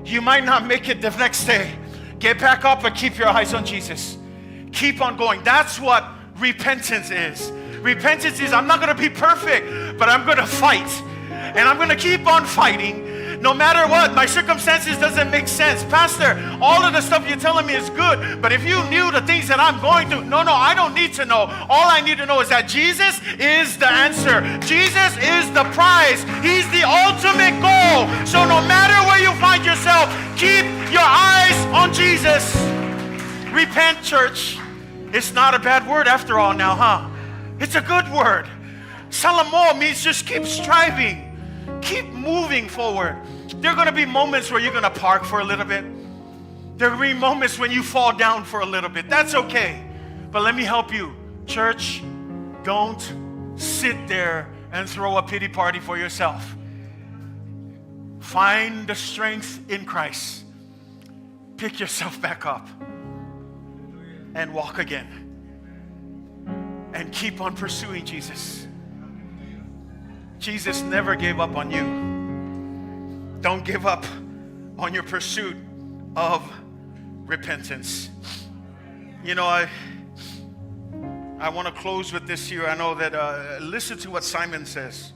[SPEAKER 1] You might not make it the next day. Get back up and keep your eyes on Jesus. Keep on going. That's what repentance is. Repentance is, I'm not going to be perfect, but I'm going to fight. And I'm going to keep on fighting. No matter what, my circumstances doesn't make sense. Pastor, all of the stuff you're telling me is good, but if you knew the things that I'm going through, no, I don't need to know. All I need to know is that Jesus is the answer. Jesus is the prize. He's the ultimate goal. So no matter where you find yourself, keep your eyes on Jesus. Repent, church. It's not a bad word after all now, huh? It's a good word. Salamo means just keep striving. Keep moving forward. There are going to be moments where you're going to park for a little bit. There are going to be moments when you fall down for a little bit. That's okay. But let me help you. Church, don't sit there and throw a pity party for yourself. Find the strength in Christ. Pick yourself back up and walk again. And keep on pursuing Jesus. Jesus never gave up on you. Don't give up on your pursuit of repentance. You know, I want to close with this here. I know that, listen to what Simon says.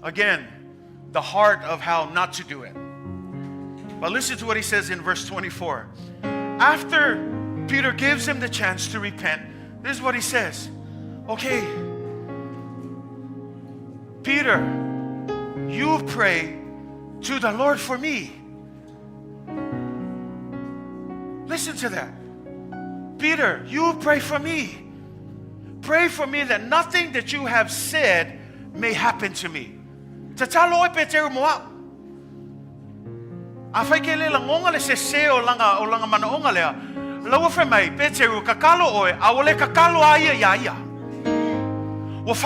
[SPEAKER 1] Again, the heart of how not to do it. But listen to what he says in verse 24. After Peter gives him the chance to repent, this is what he says. Okay, Peter, you pray to the Lord for me. Listen to that. Peter, you pray for me. Pray for me that nothing that you have said may happen to me. Tatalo e Peter mo. Afai ke le langonga le se o langa manaonga le. Lawa fe mai Peter kakalo oe awole kakalo aia ya. But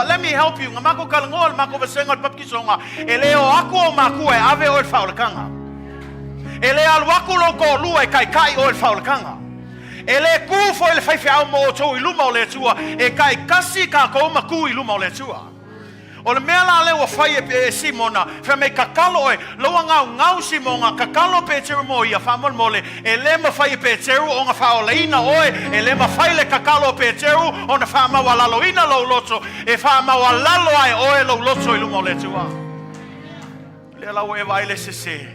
[SPEAKER 1] let me help you. Ngamako kalangol mako basengol papkisonga. Eleo ako maku e avea o faulakanga. Ele alwaku loko lua kai o faulakanga. Ele ku fo ele fai au mo to iluma o le tua e kai kasi ka ko maku iluma o le tua. O le mea la le wa fai e Simona fa me kakalo e loa ngau Simonga kakalo Petero mo ia famol mole e le ma fai Petero o nga faoleina oe e le ma fai le kakalo Petero o na fa ma walaloina lo loto e fa ma walalo ai oe lo loto i lumo le tua le la we vai le se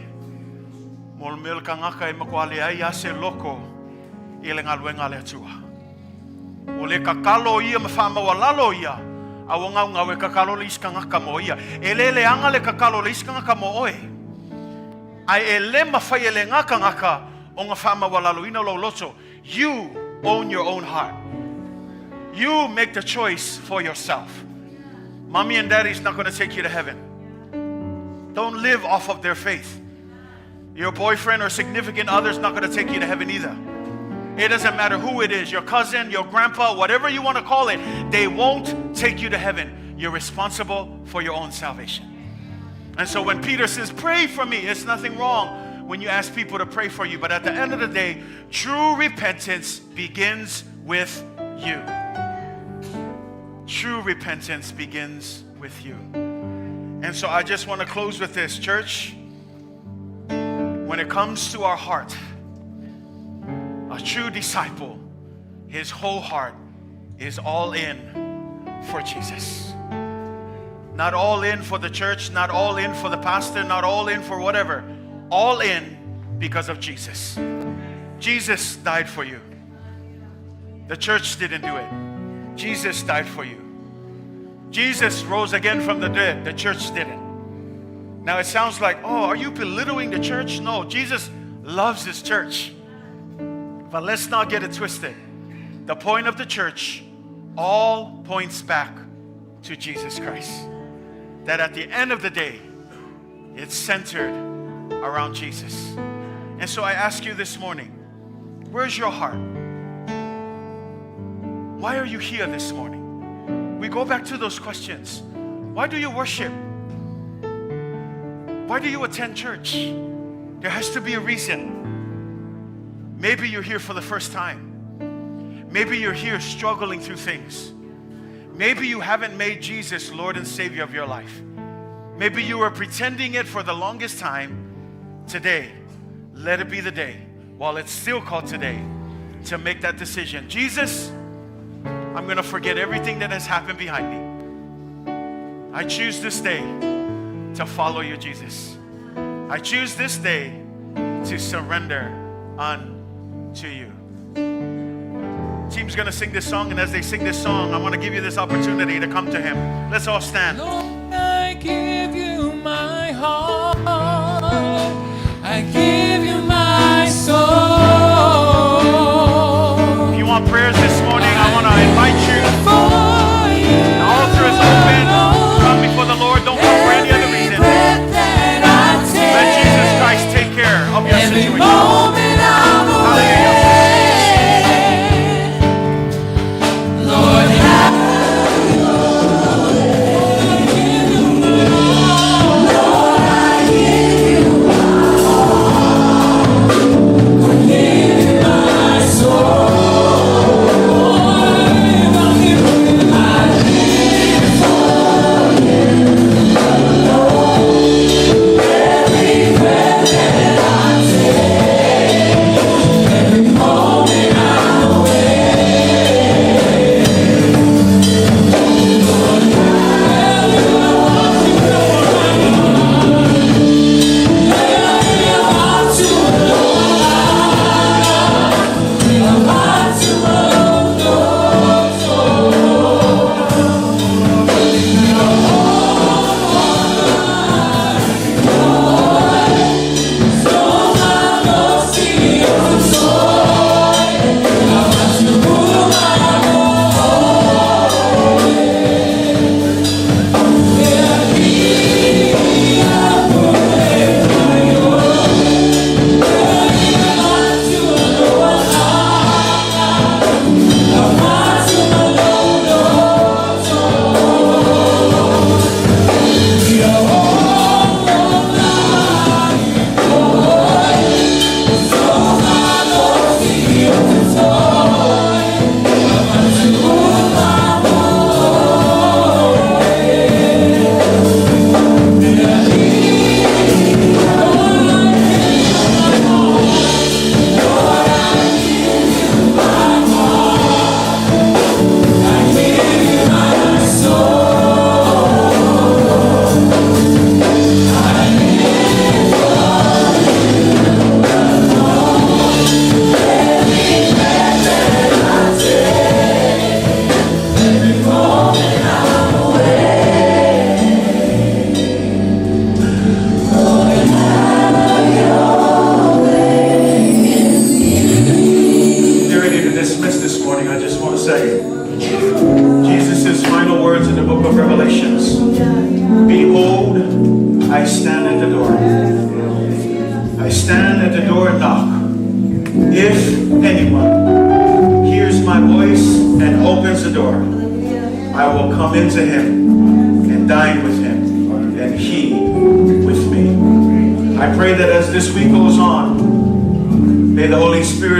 [SPEAKER 1] mol mel kangaka e makwale ai ase loko i le ngaluenga le tua o le kakalo ia ma fa ma walalo ia awanga ngawe kakalo le iskanga kamo ia elele anga le kakalo le iskanga kamo oe ai ele mafai ele ngaka ngaka o nga fama walaloina lo loto. You own your own heart. You make the choice for yourself. Mommy and daddy's not going to take you to heaven. Don't live off of their faith. Your boyfriend or significant other's not going to take you to heaven either. It doesn't matter who it is, your cousin, your grandpa, whatever you want to call it, they won't take you to heaven. You're responsible for your own salvation. And so when Peter says, pray for me, it's nothing wrong when you ask people to pray for you. But at the end of the day, true repentance begins with you. True repentance begins with you. And so I just want to close with this, church. When it comes to our heart, a true disciple, his whole heart is all in for Jesus. Not all in for the church, not all in for the pastor, not all in for whatever. All in because of Jesus. Jesus died for you. The church didn't do it. Jesus died for you. Jesus rose again from the dead. The church didn't. Now it sounds like, oh, are you belittling the church? No, Jesus loves his church. But let's not get it twisted. The point of the church all points back to Jesus Christ. That at the end of the day, it's centered around Jesus. And so I ask you this morning, where's your heart? Why are you here this morning? We go back to those questions. Why do you worship? Why do you attend church? There has to be a reason. Maybe you're here for the first time. Maybe you're here struggling through things. Maybe you haven't made Jesus Lord and Savior of your life. Maybe you were pretending it for the longest time. Today, let it be the day, while it's still called today, to make that decision. Jesus, I'm going to forget everything that has happened behind me. I choose this day to follow you, Jesus. I choose this day to surrender unto you. Team's going to sing this song, and as they sing this song, I want to give you this opportunity to come to him. Let's all stand.
[SPEAKER 3] Lord, I give you my heart. I give you my soul.
[SPEAKER 1] If you want prayers this morning, I want to invite you. The altar is open. Come before the Lord. Don't come for any other reason. Let Jesus Christ take care of your situation. Hallelujah.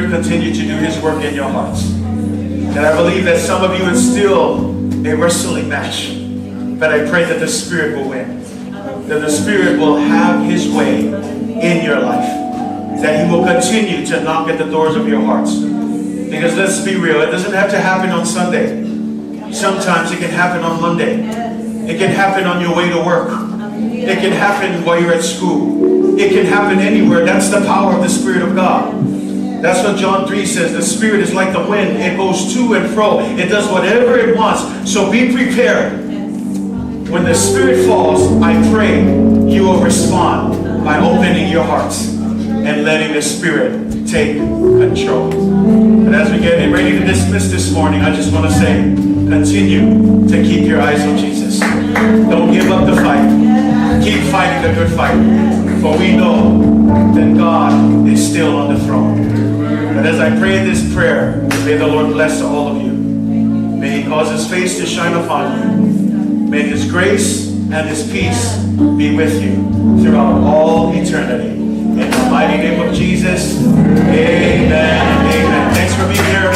[SPEAKER 2] Continue to do his work in your hearts. And I believe that some of you, it's still a wrestling match. But I pray that the Spirit will win. That the Spirit will have his way in your life. That he will continue to knock at the doors of your hearts. Because let's be real, it doesn't have to happen on Sunday. Sometimes it can happen on Monday. It can happen on your way to work. It can happen while you're at school. It can happen anywhere. That's the power of the Spirit of God. That's what John 3 says. The Spirit is like the wind. It goes to and fro. It does whatever it wants. So be prepared. When the Spirit falls, I pray you will respond by opening your hearts and letting the Spirit take control. And as we get ready to dismiss this morning, I just want to say, continue to keep your eyes on Jesus. Don't give up the fight. Keep fighting the good fight. For we know that God is still on the throne. And as I pray this prayer, may the Lord bless all of you. May He cause His face to shine upon you. May His grace and His peace be with you throughout all eternity. In the mighty name of Jesus, amen and amen. Thanks for being here.